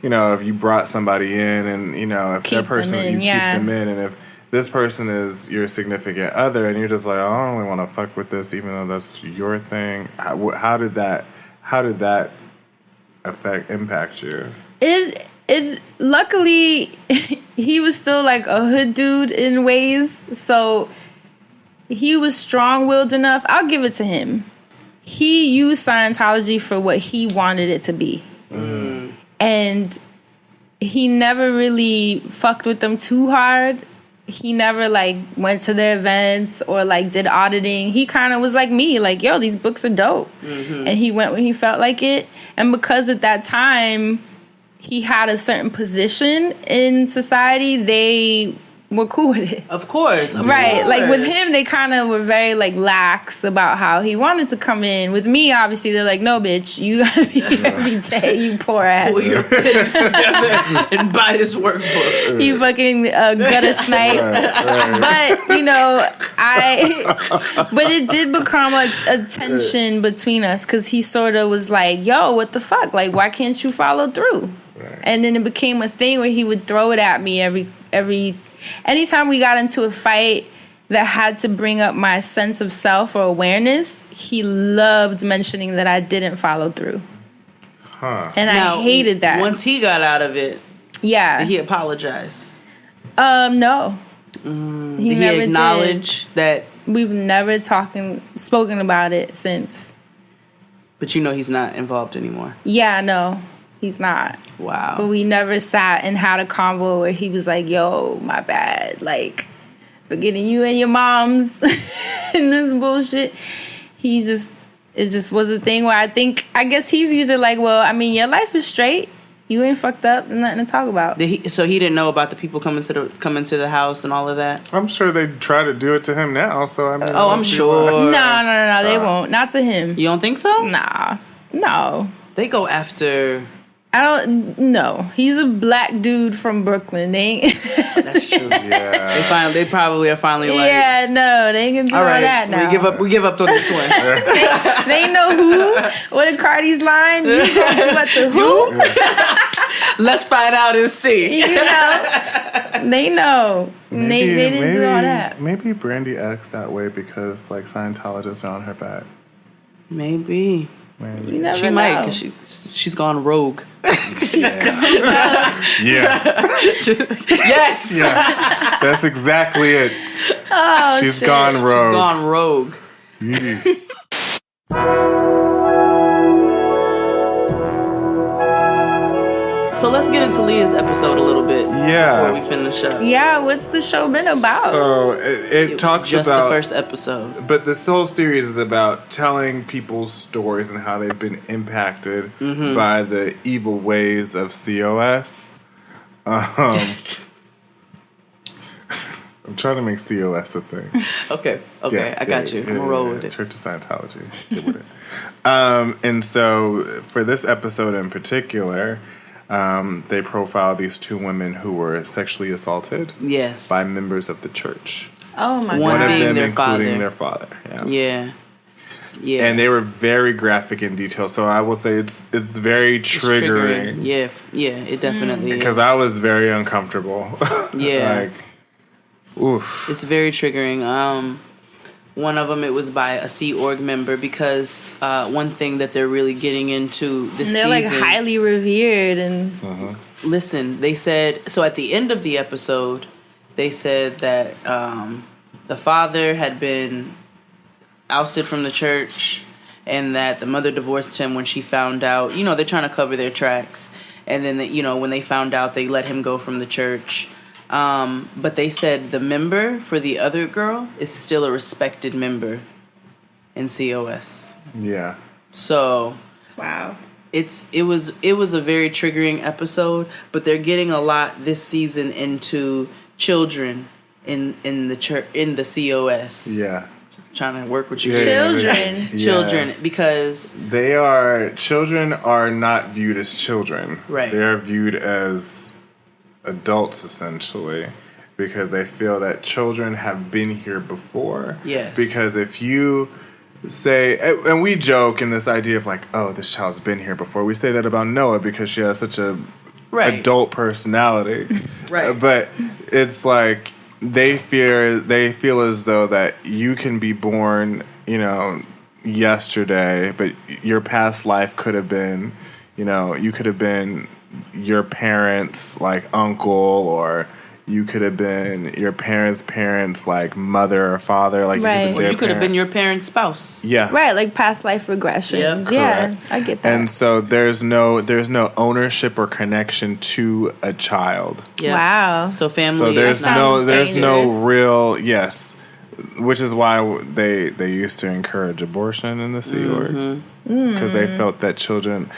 you know, if you brought somebody in and, you know, if that person, you keep them in, and if this person is your significant other and you're just like, oh, I don't really want to fuck with this, even though that's your thing. How did that impact you? It luckily he was still like a hood dude in ways, so he was strong-willed enough. I'll give it to him. He used Scientology for what he wanted it to be. And he never really fucked with them too hard. He never, like, went to their events or, like, did auditing. He kind of was like me, like, yo, these books are dope. And he went when he felt like it. And because at that time he had a certain position in society, they were cool with it. Of course. Right. Like, with him, they kind of were very, like, lax about how he wanted to come in. With me, obviously, they're like, no, bitch, you gotta be here every day, you poor ass. Pull your pants together and buy this workbook. You fucking gutter snipe. But, you know, but it did become a tension between us because he sort of was like, yo, what the fuck? Like, why can't you follow through? And then it became a thing where he would throw it at me anytime we got into a fight that had to bring up my sense of self or awareness, he loved mentioning that I didn't follow through. And I hated that. Once he got out of it, did he apologize? No. Did he acknowledge that? We've never spoken about it since. But you know he's not involved anymore. Yeah, no. He's not. Wow. But we never sat and had a convo where he was like, yo, my bad. Like, forgetting you and your moms and this bullshit. It just was a thing where I guess he views it like, well, I mean, your life is straight. You ain't fucked up and nothing to talk about. So he didn't know about the people coming to the house and all of that? I'm sure they try to do it to him now, so I mean... I'm sure. No, they won't. Not to him. You don't think so? Nah. No. They go after... I don't know. He's a black dude from Brooklyn. They ain't. That's true. Yeah. They probably are finally like. Yeah, no, they ain't gonna do all that now. We give up on this one. They know who. What a Cardi's line. You gonna do what to who? Let's find out and see. You know, they know. They didn't do all that. Maybe Brandy acts that way because like Scientologists are on her back. Maybe. You never she know. might, because she's gone rogue. Yes. Yeah. That's exactly it. Oh, She's shit. gone rogue. She's gone rogue. So let's get into Leah's episode a little bit before we finish up. Yeah, what's the show been about? So it talks just about the first episode. But this whole series is about telling people's stories and how they've been impacted by the evil ways of COS. I'm trying to make COS a thing. Okay, I got you. I'm gonna roll with it. Church of Scientology. Get with it. And so for this episode in particular, they profile these two women who were sexually assaulted by members of the church. Oh my God. One of them including their father. Yeah. And they were very graphic in detail, so I will say it's very triggering. Yeah, it definitely is. Because I was very uncomfortable. Yeah. Like, oof. It's very triggering. One of them, it was by a Sea Org member because one thing that they're really getting into this season... They're like highly revered and... Listen, they said... So at the end of the episode, they said that the father had been ousted from the church and that the mother divorced him when she found out... You know, they're trying to cover their tracks. And then, when they found out, they let him go from the church... but they said the member for the other girl is still a respected member in COS. Yeah. So, wow. It was a very triggering episode, but they're getting a lot this season into children in the church, in the COS. Yeah. I'm trying to work with you. Children. Children, because children are not viewed as children. Right. They are viewed as adults essentially, because they feel that children have been here before. Yes. Because if you say, and we joke in this idea of like, oh, this child's been here before. We say that about Noah because she has such a adult personality. Right. But it's like they feel as though that you can be born, yesterday, but your past life could have been, you could have been your parents' like uncle or You could have been your parents, like mother or father. Like Right. You could have been your parent's spouse. Yeah. Right, like past life regressions. Yeah, I get that. And so there's no ownership or connection to a child. Yeah. Wow. So family. So there's no dangerous. real which is why they used to encourage abortion in the Sea Org, because they felt that children.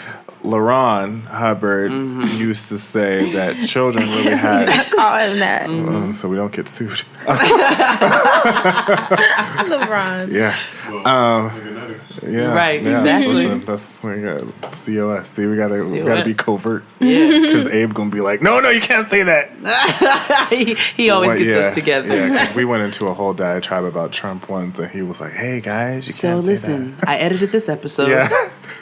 LaRon Hubbard used to say that children really had. I call him that. So we don't get sued. LeBron. Yeah. Yeah. Right, yeah. exactly. Listen, that's we got COS. See, we gotta be covert. Yeah. Because Abe gonna be like, no, you can't say that. he always gets us together. Yeah, 'cause we went into a whole diatribe about Trump once, and he was like, hey guys, you can't say that. So listen, I edited this episode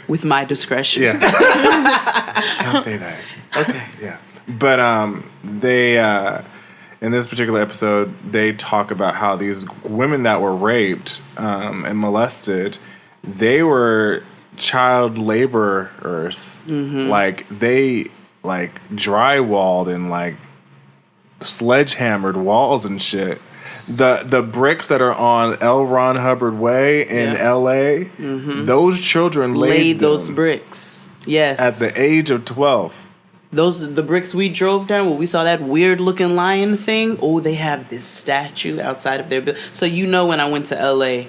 with my discretion. Yeah. Can't say that. Okay. Yeah. But they in this particular episode, they talk about how these women that were raped and molested, they were child laborers. Like they drywalled and like sledgehammered walls and shit. The bricks that are on L. Ron Hubbard Way in L.A., those children laid those them bricks. Yes. at the age of 12. The bricks we drove down where we saw that weird looking lion thing. Oh, they have this statue outside of their building. So when I went to L.A.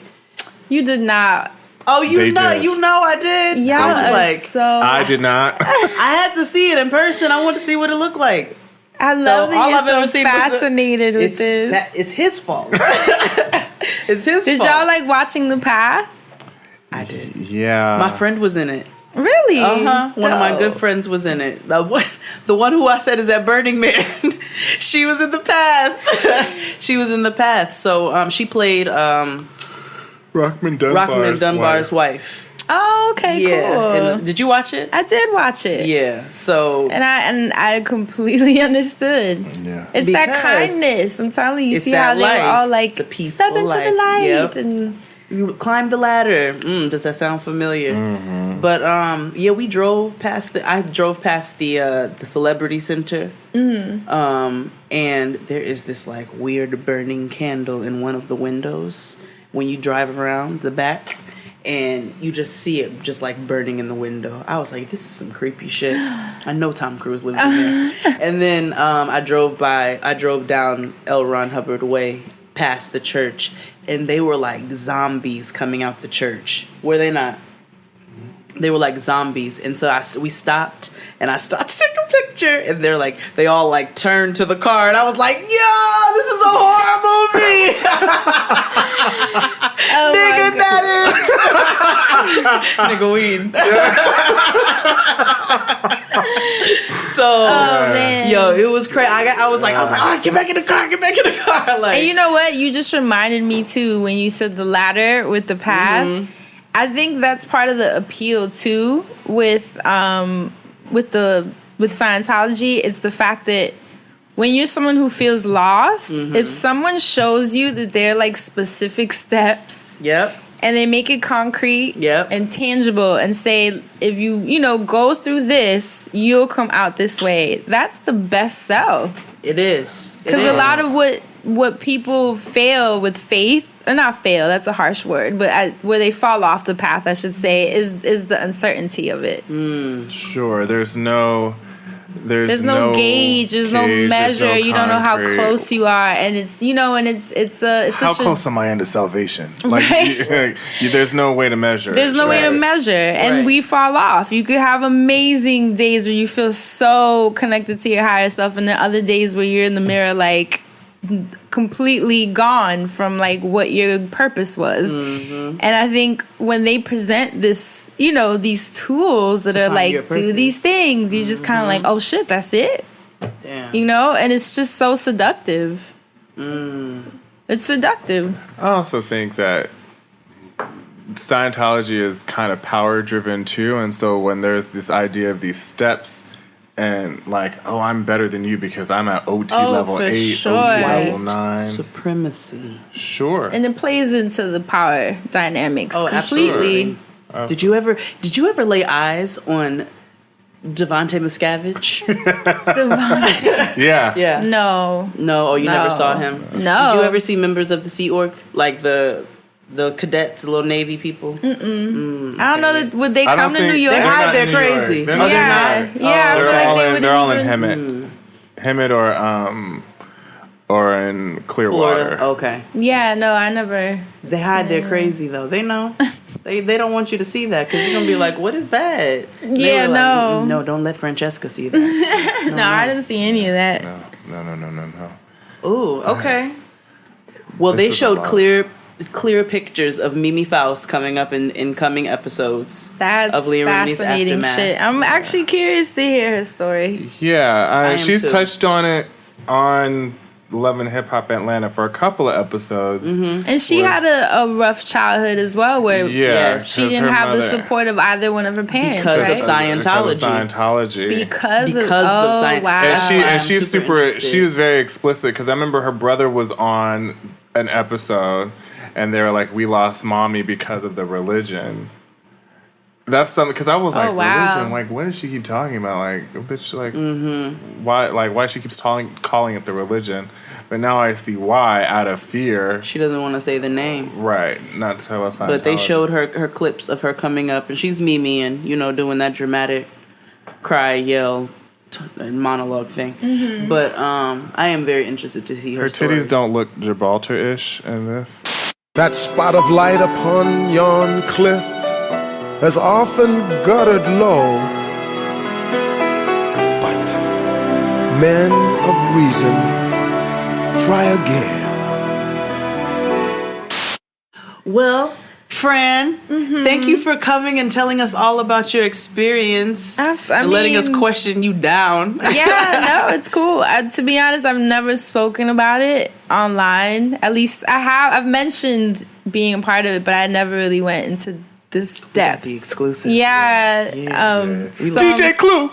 You did not. Oh, you They know, did. I did. Yeah, I was like, I did not. I had to see it in person. I wanted to see what it looked like. I love all I've that ever you're so seen was fascinated with this. It's his fault. It's his Did fault. y'all like watching The Path? I did. Yeah. My friend was in it. Really? One of my good friends was in it. The one who I said is at Burning Man. She was in The Path. She was in The Path. So she played Rockman Dunbar's wife. Oh, okay, cool. And did you watch it? I did watch it. Yeah. So And I completely undered. Yeah. It's Because that kindness. I'm telling you. You it's see that how they were life. all like It's a peaceful step into life. the light Yep. and you climb the ladder. Does that sound familiar? But we drove past I drove past the Celebrity Center. And there is this like weird burning candle in one of the windows when you drive around the back, and you just see it just like burning in the window. I was like, this is some creepy shit. I know Tom Cruise lives in there. And then I drove down L. Ron Hubbard Way past the church, and they were like zombies coming out the church. Were they not? They were like zombies. And so we stopped, and I stopped to take a picture, and they all like turned to the car, and I was like, yo, this is a horror movie. Nigga, that is. Nigga weed. So, man. yo, it was crazy. I was like, all right, get back in the car. Like, And you know what? You just reminded me too when you said the ladder with the path. I think that's part of the appeal too with Scientology. It's the fact that when you're someone who feels lost, if someone shows you that they're like specific steps, and they make it concrete and tangible and say, if you go through this, you'll come out this way. That's the best sell. It is. Because a lot of what people fail with faith, or not fail, that's a harsh word, but where they fall off the path, I should say, is the uncertainty of it. Sure. There's no gauge, there's no measure, you don't know how close you are, and it's how close am I into salvation? Like, Right? there's no way to measure. There's no way to measure, and we fall off. You could have amazing days where you feel so connected to your higher self, and then other days where you're in the mirror like completely gone from like what your purpose was. And I think when they present this, these tools that are like, do these things, you're just kind of like, oh shit, that's it. Damn. And it's just so seductive. It's seductive. I also think that Scientology is kind of power driven too, and so when there's this idea of these steps and like, oh, I'm better than you because I'm at OT level 8, sure. OT level 9. Supremacy. Sure. And it plays into the power dynamics completely. Absolutely. Did you ever lay eyes on Devontae Miscavige. Devontae. Yeah. No. Oh, you never saw him? No. Did you ever see members of the Sea Org? Like the cadets, the little Navy people? I don't know. Would they come to New York? They hide. They're crazy. They're not. Yeah. They're all in Hemet or in Clearwater. Florida. Okay. Yeah, no, I never. They hide. They're crazy though. They know. they don't want you to see that because you're gonna be like, "What is that?" Yeah, no. No, don't let Francesca see that. No, I didn't see any of that. No. Ooh, okay. Well, they showed clear pictures of Mimi Faust coming up in coming episodes. That's of Leah Remini's fascinating Aftermath. shit. I'm actually curious to hear her story. Yeah, she's too. touched on it on Love and Hip Hop Atlanta for a couple of episodes. Mm-hmm. And she had a rough childhood as well, where she didn't have the support of either one of her parents, because right? of Scientology. Because of Scientology. Wow. And she's she was very explicit because I remember her brother was on an episode and they were like, "We lost mommy because of the religion." That's something because I was like, religion. Like, what does she keep talking about? Like, bitch, like, why she keeps calling it the religion? But now I see why. Out of fear, she doesn't want to say the name. Right, not to tell us. But they showed her clips of her coming up, and she's Mimi, and doing that dramatic cry, yell, monologue thing. Mm-hmm. But I am very interested to see her story. Titties don't look Gibraltar-ish in this. That spot of light upon yon cliff has often guttered low, but men of reason try again. Well, Fran, thank you for coming and telling us all about your experience and letting us question you down. Yeah, no, it's cool. To be honest, I've never spoken about it online. At least I've mentioned being a part of it, but I never really went into this depth. The exclusive. Yeah. DJ Clue.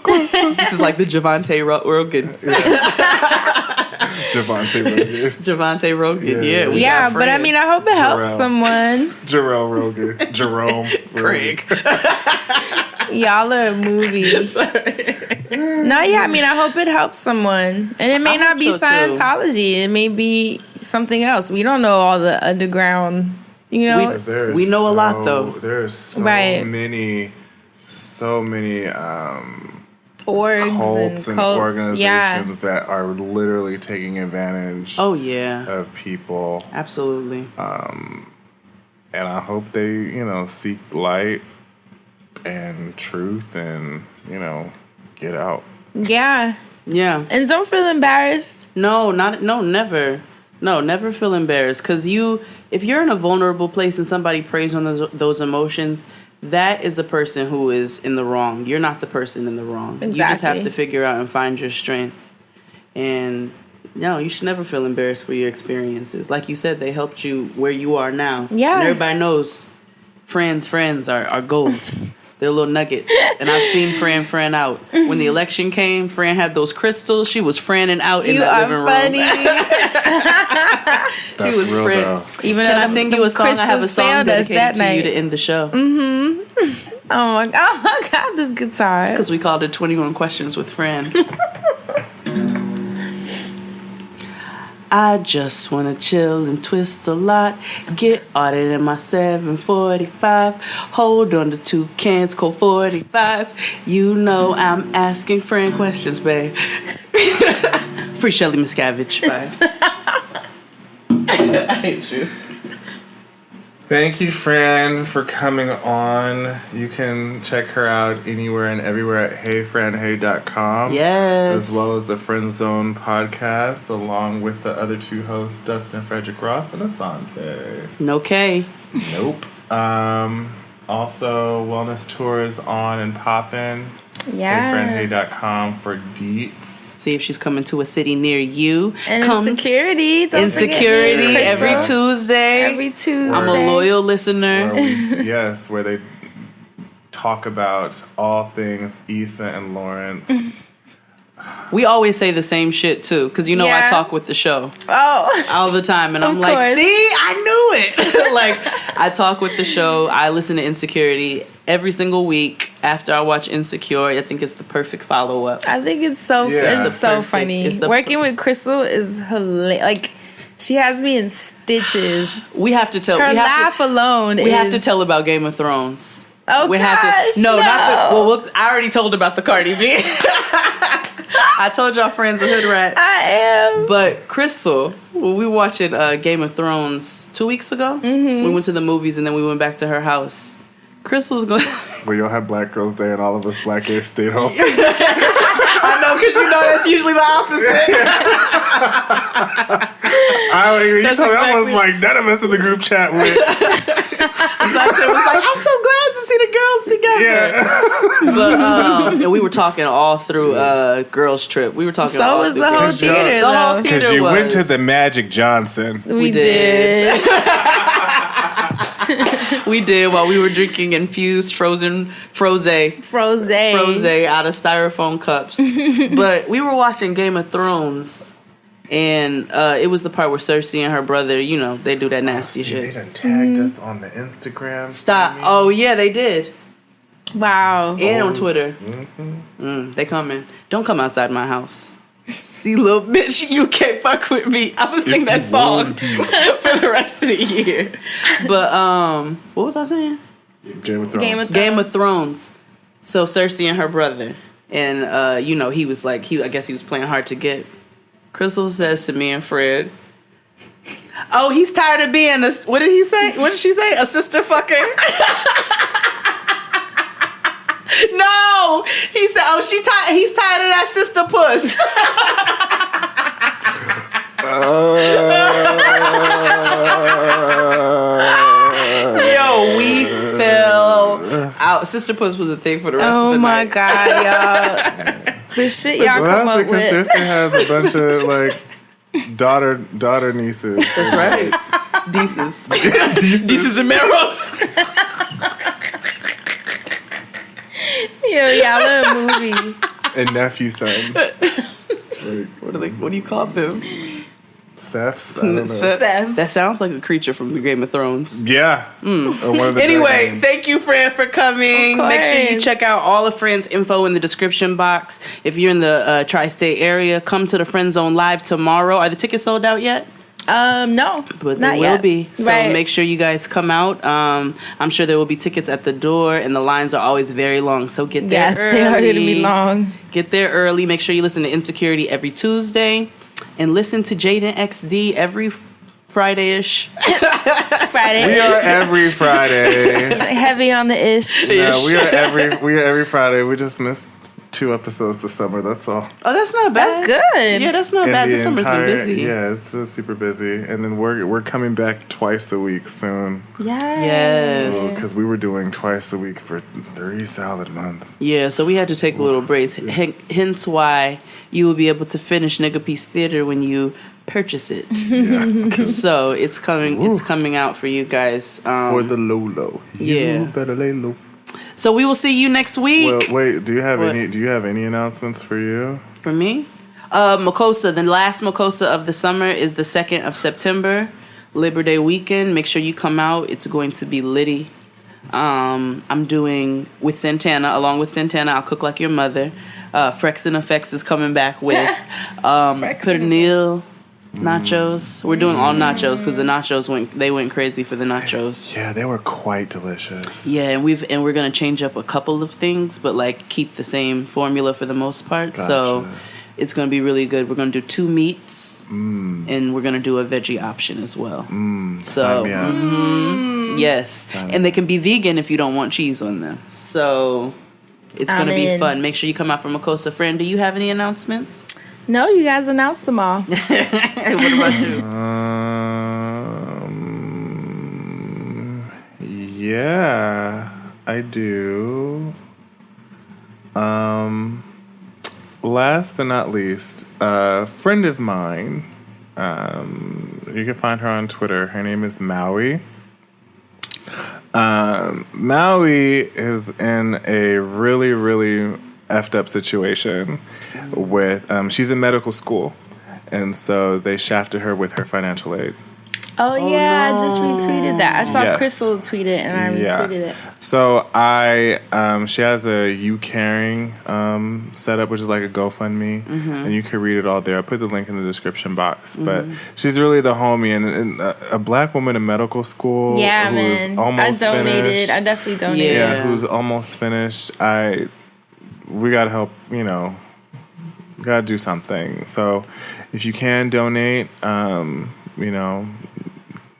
This is like the Javante Rogan. Javante Rogan. Yeah. But I mean, I hope it helps someone. Jerome Rogan. Jerome. Craig. Y'all are movies. No, yeah. I mean, I hope it helps someone, and it may not be Scientology. It may be something else. We don't know all the underground. We know a lot though. There's so many orgs and organizations that are literally taking advantage of people. Absolutely. And I hope they, seek light and truth and, get out. Yeah. Yeah. And don't feel embarrassed. Never. No, never feel embarrassed. Because if you're in a vulnerable place and somebody preys on those emotions, that is the person who is in the wrong. You're not the person in the wrong. Exactly. You just have to figure out and find your strength. And no, you should never feel embarrassed for your experiences. Like you said, they helped you where you are now. Yeah. And everybody knows friends are gold. They're little nuggets. And I've seen Fran out. When the election came, Fran had those crystals. She was Franning out in that living room. That's was real though. Even Can I sing you a song? I have a song dedicated to you to end the show. Mm-hmm. Oh my God, this guitar. Because we called it 21 Questions with Fran. I just wanna chill and twist a lot. Get ordered in my 745. Hold on to 2 cans, Colt 45. You know I'm asking Fran questions, babe. Free Shelly Miscavige. Bye. I hate you. Thank you, Fran, for coming on. You can check her out anywhere and everywhere at HeyFranHey.com. Yes. As well as the Friend Zone podcast, along with the other 2 hosts, Dustin Frederick Ross and Asante. No K. Nope. Also, Wellness Tour is on and poppin'. Yeah. HeyFranHey.com for deets. See if she's coming to a city near you. And Insecurity. Insecurity every Tuesday. I'm a loyal listener. Where they talk about all things Issa and Lawrence. We always say the same shit too, because I talk with the show all the time, and I'm like, course. see, I knew it. Like, I talk with the show. I listen to Insecurity every single week after I watch Insecure. I think it's the perfect follow up. I think it's so funny. Working with Crystal is hilarious. Like, she has me in stitches. We have to tell. Her laugh alone. We have to tell about Game of Thrones. Oh gosh, no. I already told about the Cardi B. I told y'all friends of Hood Rat. I am. But Crystal, we were watching Game of Thrones 2 weeks ago. Mm-hmm. We went to the movies and then we went back to her house. Crystal's going. Where y'all have Black Girls Day and all of us Black gays stayed home. I know, because that's usually the opposite. That was like none of us in the group chat with. Exactly. It was like, I'm so glad to see the girls together. Yeah. But and we were talking all through girls trip. We were talking. So was the whole theater, though. Because you went to the Magic Johnson. We did. We did while we were drinking infused froze out of styrofoam cups. But we were watching Game of Thrones, and it was the part where Cersei and her brother, they do that nasty shit. They done tagged us on the Instagram. Stop. Oh yeah, they did. Wow. And on Twitter. Mm-hmm. They coming. Don't come outside my house. See, little bitch, you can't fuck with me. I'm gonna sing that song for the rest of the year. But what was I saying? Game of Thrones. Game of Thrones. So Cersei and her brother, and he was like, I guess he was playing hard to get. Crystal says to me and Fred, "Oh, he's tired of being a." What did he say? What did she say? A sister fucker. No, he said, "Oh, he's tired of that sister puss." Yo, we fell out. Sister puss was a thing for the rest of the night. Oh my god, y'all! The shit y'all come up with. Sister has a bunch of like daughter nieces. That's right, Deeses and Meros. Yo, y'all in a movie. And nephew son. What do you call them? Seths? Seth. That sounds like a creature from the Game of Thrones. Yeah. Anyway, thank you, Fran, for coming. Make sure you check out all of Fran's info in the description box. If you're in the tri-state area, come to the Friend Zone Live tomorrow. Are the tickets sold out yet? No, but not they will yet. be. So make sure you guys come out. I'm sure there will be tickets at the door, and the lines are always very long. So get there early. Yes, they are going to be long. Get there early. Make sure you listen to Insecurity every Tuesday, and listen to Jaden XD every Friday-ish. We are every Friday. Heavy on the ish. No, we are every Friday. We just missed 2 episodes this summer. That's all. Oh, that's not bad. That's good. Yeah, that's not bad. This summer's been busy. Yeah, it's super busy. And then we're coming back twice a week soon. Yes. Because we were doing twice a week for 3 solid months. Yeah, so we had to take a little break. Hence why you will be able to finish Nigga Peace Theater when you purchase it. Yeah. So it's coming. It's coming out for you guys. For the low. Yeah. You better lay low. So we will see you next week. Well, wait. Do you have any announcements for you? For me, Makosa. The last Makosa of the summer is the 2nd of September, Labor Day weekend. Make sure you come out. It's going to be litty. I'm doing with Santana. Along with Santana, I'll cook like your mother. Frex and Effects is coming back with pernil nachos. We're doing all nachos because the nachos went crazy for the nachos. Yeah, they were quite delicious. Yeah, and we're gonna change up a couple of things, but like keep the same formula for the most part. Gotcha. So it's gonna be really good. We're gonna do 2 meats, and we're gonna do a veggie option as well. So yes, and they can be vegan if you don't want cheese on them. So it's gonna be fun. Make sure you come out for Makosa. Friend, do you have any announcements? No, you guys announced them all. What about you? Yeah, I do. Last but not least, a friend of mine, you can find her on Twitter. Her name is Maui. Maui is in a really, really effed up situation with, she's in medical school. And so they shafted her with her financial aid. Oh yeah, no. I just retweeted that. I saw Yes. Crystal tweet it, and I retweeted it. So she has a You Caring setup, which is like a GoFundMe, and you can read it all there. I'll put the link in the description box. But she's really the homie, and a black woman in medical school. Yeah, who's man. almost I donated. finished. I definitely donated. Yeah, who's almost finished. We gotta help. Gotta do something. So if you can donate, put in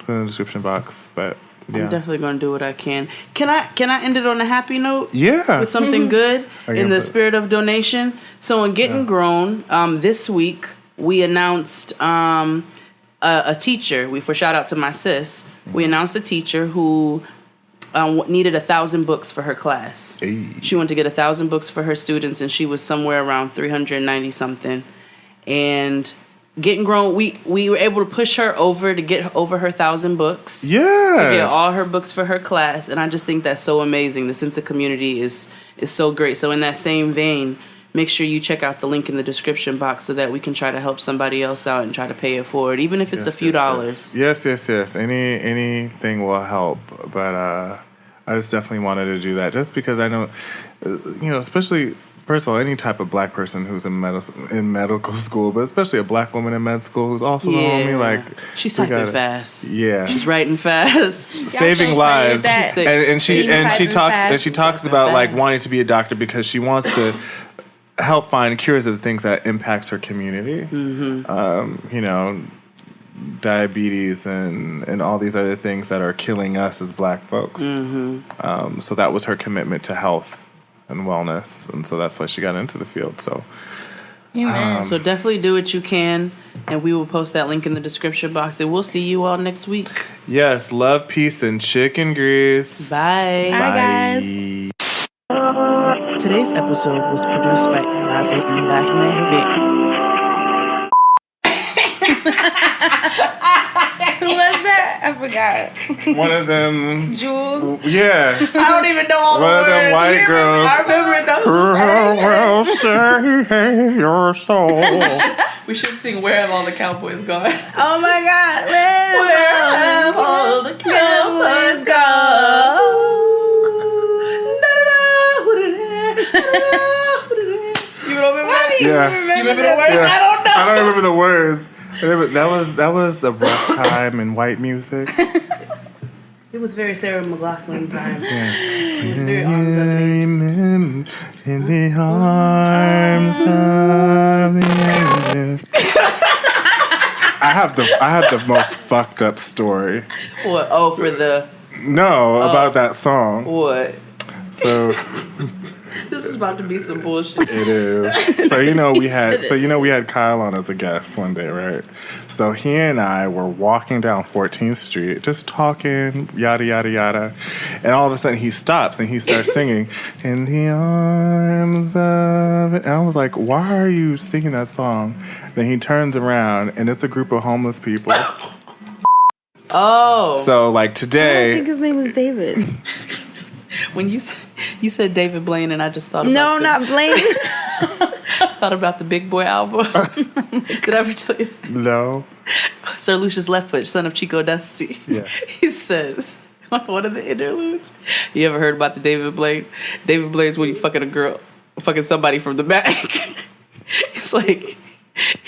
the description box. But yeah. I'm definitely going to do what I can. Can I end it on a happy note? Yeah. With something good in the spirit of donation. So in Getting Grown, this week we announced a teacher. For shout out to my sis, we announced a teacher who needed 1,000 books for her class. Hey. She wanted to get 1,000 books for her students, and she was somewhere around 390 something. And Getting Grown, we were able to push her over to get over her 1,000 books. Yes. To get all her books for her class, and I just think that's so amazing. The sense of community is so great. So in that same vein, make sure you check out the link in the description box so that we can try to help somebody else out and try to pay it forward, even if it's a few dollars. Yes. Anything will help. But I just definitely wanted to do that just because I know, especially, first of all, any type of black person who's in medical school, but especially a black woman in med school who's also the homie, like she's typing fast. Yeah, she's writing fast, saving lives, and she talks about like fast. wanting to be a doctor because she wants to help find cures of the things that impacts her community. Diabetes and all these other things that are killing us as black folks. So that was her commitment to health and wellness, and so that's why she got into the field. So so definitely do what you can, and we will post that link in the description box, and we'll see you all next week. Yes, love, peace, and chicken grease. Bye. Bye, guys. Today's episode was produced by Is Byke. Who was that? I forgot. One of them. Jewel. Yeah. I don't even know all the One words. of them white girls. I remember it though. Well, say your soul. We should sing "Where Have All the Cowboys Gone." Oh my God. Where have all the cowboys gone? You don't remember that? Yeah. You remember the words? Yeah. I don't know. I don't remember the words. That was a rough time in white music. It was very Sarah McLachlan time. Yeah. It was very arms up. In the arms of the angels. I have the most fucked up story. What? Oh, for the about that song. what? So This is about to be some bullshit. it is. So we had Kyle on as a guest one day, right? So he and I were walking down 14th Street, just talking, yada yada yada, and all of a sudden he stops and he starts singing "In the Arms of It," and I was like, "Why are you singing that song?" Then he turns around and it's a group of homeless people. Oh. So like today, I think his name was David. When you said David Blaine, and I just thought about No, not Blaine. thought about the Big Boy album. Did I ever tell you? no. Sir Lucius Leftfoot, son of Chico Dusty. Yeah. He says, one of the interludes. You ever heard about the David Blaine? David Blaine's when you fucking a girl, fucking somebody from the back. It's like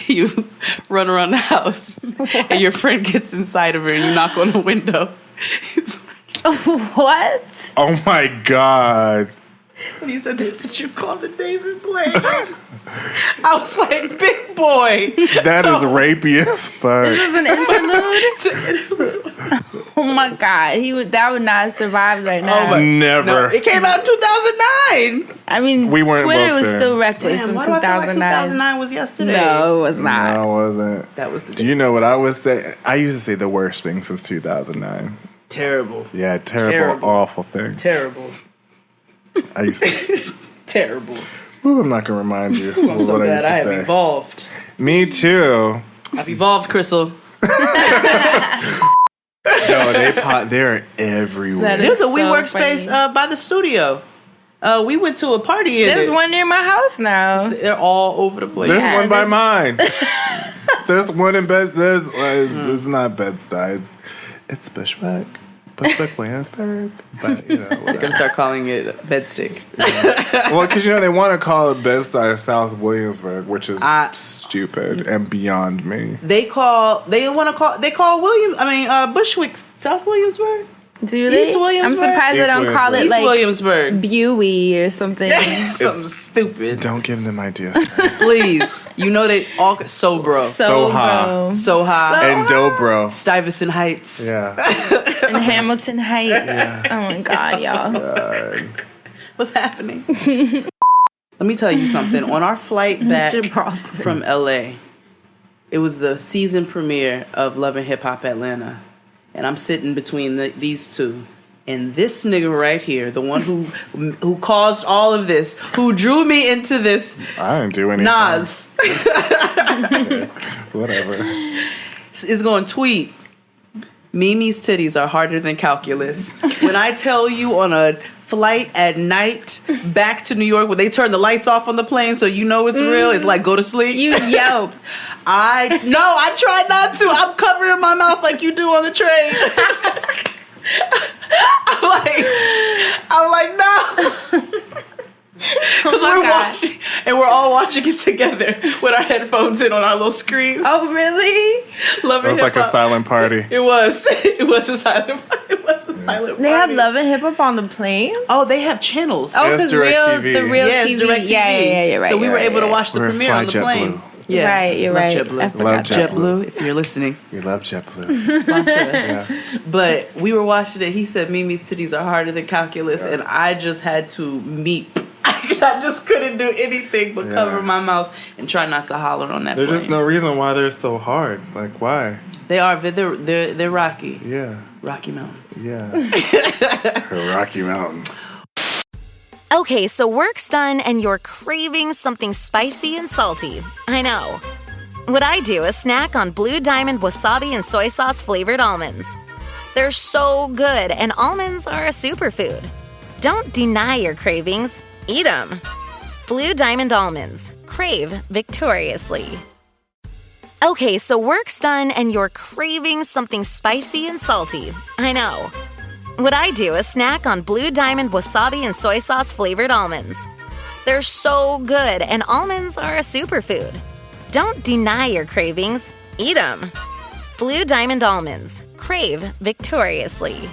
you run around the house and your friend gets inside of her and you knock on the window. It's like, What? Oh my God. and he said that's what you call the David Blaine. I was like, big boy. That is rapey as fuck. This is an interlude? Oh my God. That would not have survived right now. Never. No, it came out in 2009. I mean, We weren't Twitter both was there. still reckless Damn, in why do I feel like 2009. 2009 was yesterday? No, it was not. No, it wasn't. That was the Do you know what I would say? I used to say the worst thing since 2009. terrible. Yeah, terrible, awful thing. Terrible. I used to. Terrible. Ooh, I'm not gonna remind you I'm what so I glad used I to have say. evolved. Me too. I've evolved, Crystal. No, they're everywhere. That is There's a so WeWork funny. space by the studio. We went to a party. There's one near my house now. They're all over the place. There's one by mine. There's one in Bed. There's not Bed-Stuy. It's Bushwick, Williamsburg. But you know, they're gonna start calling it Bedstick. Well, because they want to call it Bed-Stuy South Williamsburg, which is stupid and beyond me. They call Bushwick South Williamsburg. Do they? East Williamsburg? I'm surprised they don't call it East like Williamsburg. Buey or something. Something stupid. Don't give them ideas. Please. You know they all Sobro. Soha. And Dobro. Stuyvesant Heights. Yeah. And Hamilton Heights. Yeah. Oh my God, y'all. What's happening? Let me tell you something. On our flight back from LA, it was the season premiere of Love and Hip Hop Atlanta. And I'm sitting between these two. And this nigga right here, the one who caused all of this, who drew me into this. I didn't do anything. Nas. Okay. Whatever. Is going to tweet, Mimi's titties are harder than calculus. When I tell you on a flight at night back to New York where they turn the lights off on the plane so you know it's real, it's like go to sleep. You yelp. I tried not to. I'm covering my mouth like you do on the train. I'm like, no. Because we're all watching it together with our headphones in on our little screens. Oh, really? Love it was like a silent party. It was a silent party. They have Love and Hip Hop on the plane? Oh, they have channels. Oh, because the real TV. DirecTV. Yeah, right. So we were able to watch the premiere on the plane. Yeah, right, you're right. JetBlue. Love JetBlue, if you're listening. We love JetBlue. Sponsor us. Yeah. But we were watching it. He said Mimi's titties are harder than calculus, and I just had to meep. I just couldn't do anything but cover my mouth and try not to holler on that. There's plane. just no reason why they're so hard. Like, why? They are. They're rocky. Yeah. Rocky Mountains. Yeah. Rocky Mountains. Okay, so work's done and you're craving something spicy and salty. I know. What I do is snack on Blue Diamond wasabi and soy sauce flavored almonds. They're so good, and almonds are a superfood. Don't deny your cravings. Eat them. Blue Diamond almonds. Crave victoriously. Okay, so work's done and you're craving something spicy and salty. I know. What I do is snack on Blue Diamond wasabi and soy sauce flavored almonds. They're so good, and almonds are a superfood. Don't deny your cravings. Eat them. Blue Diamond almonds. Crave victoriously.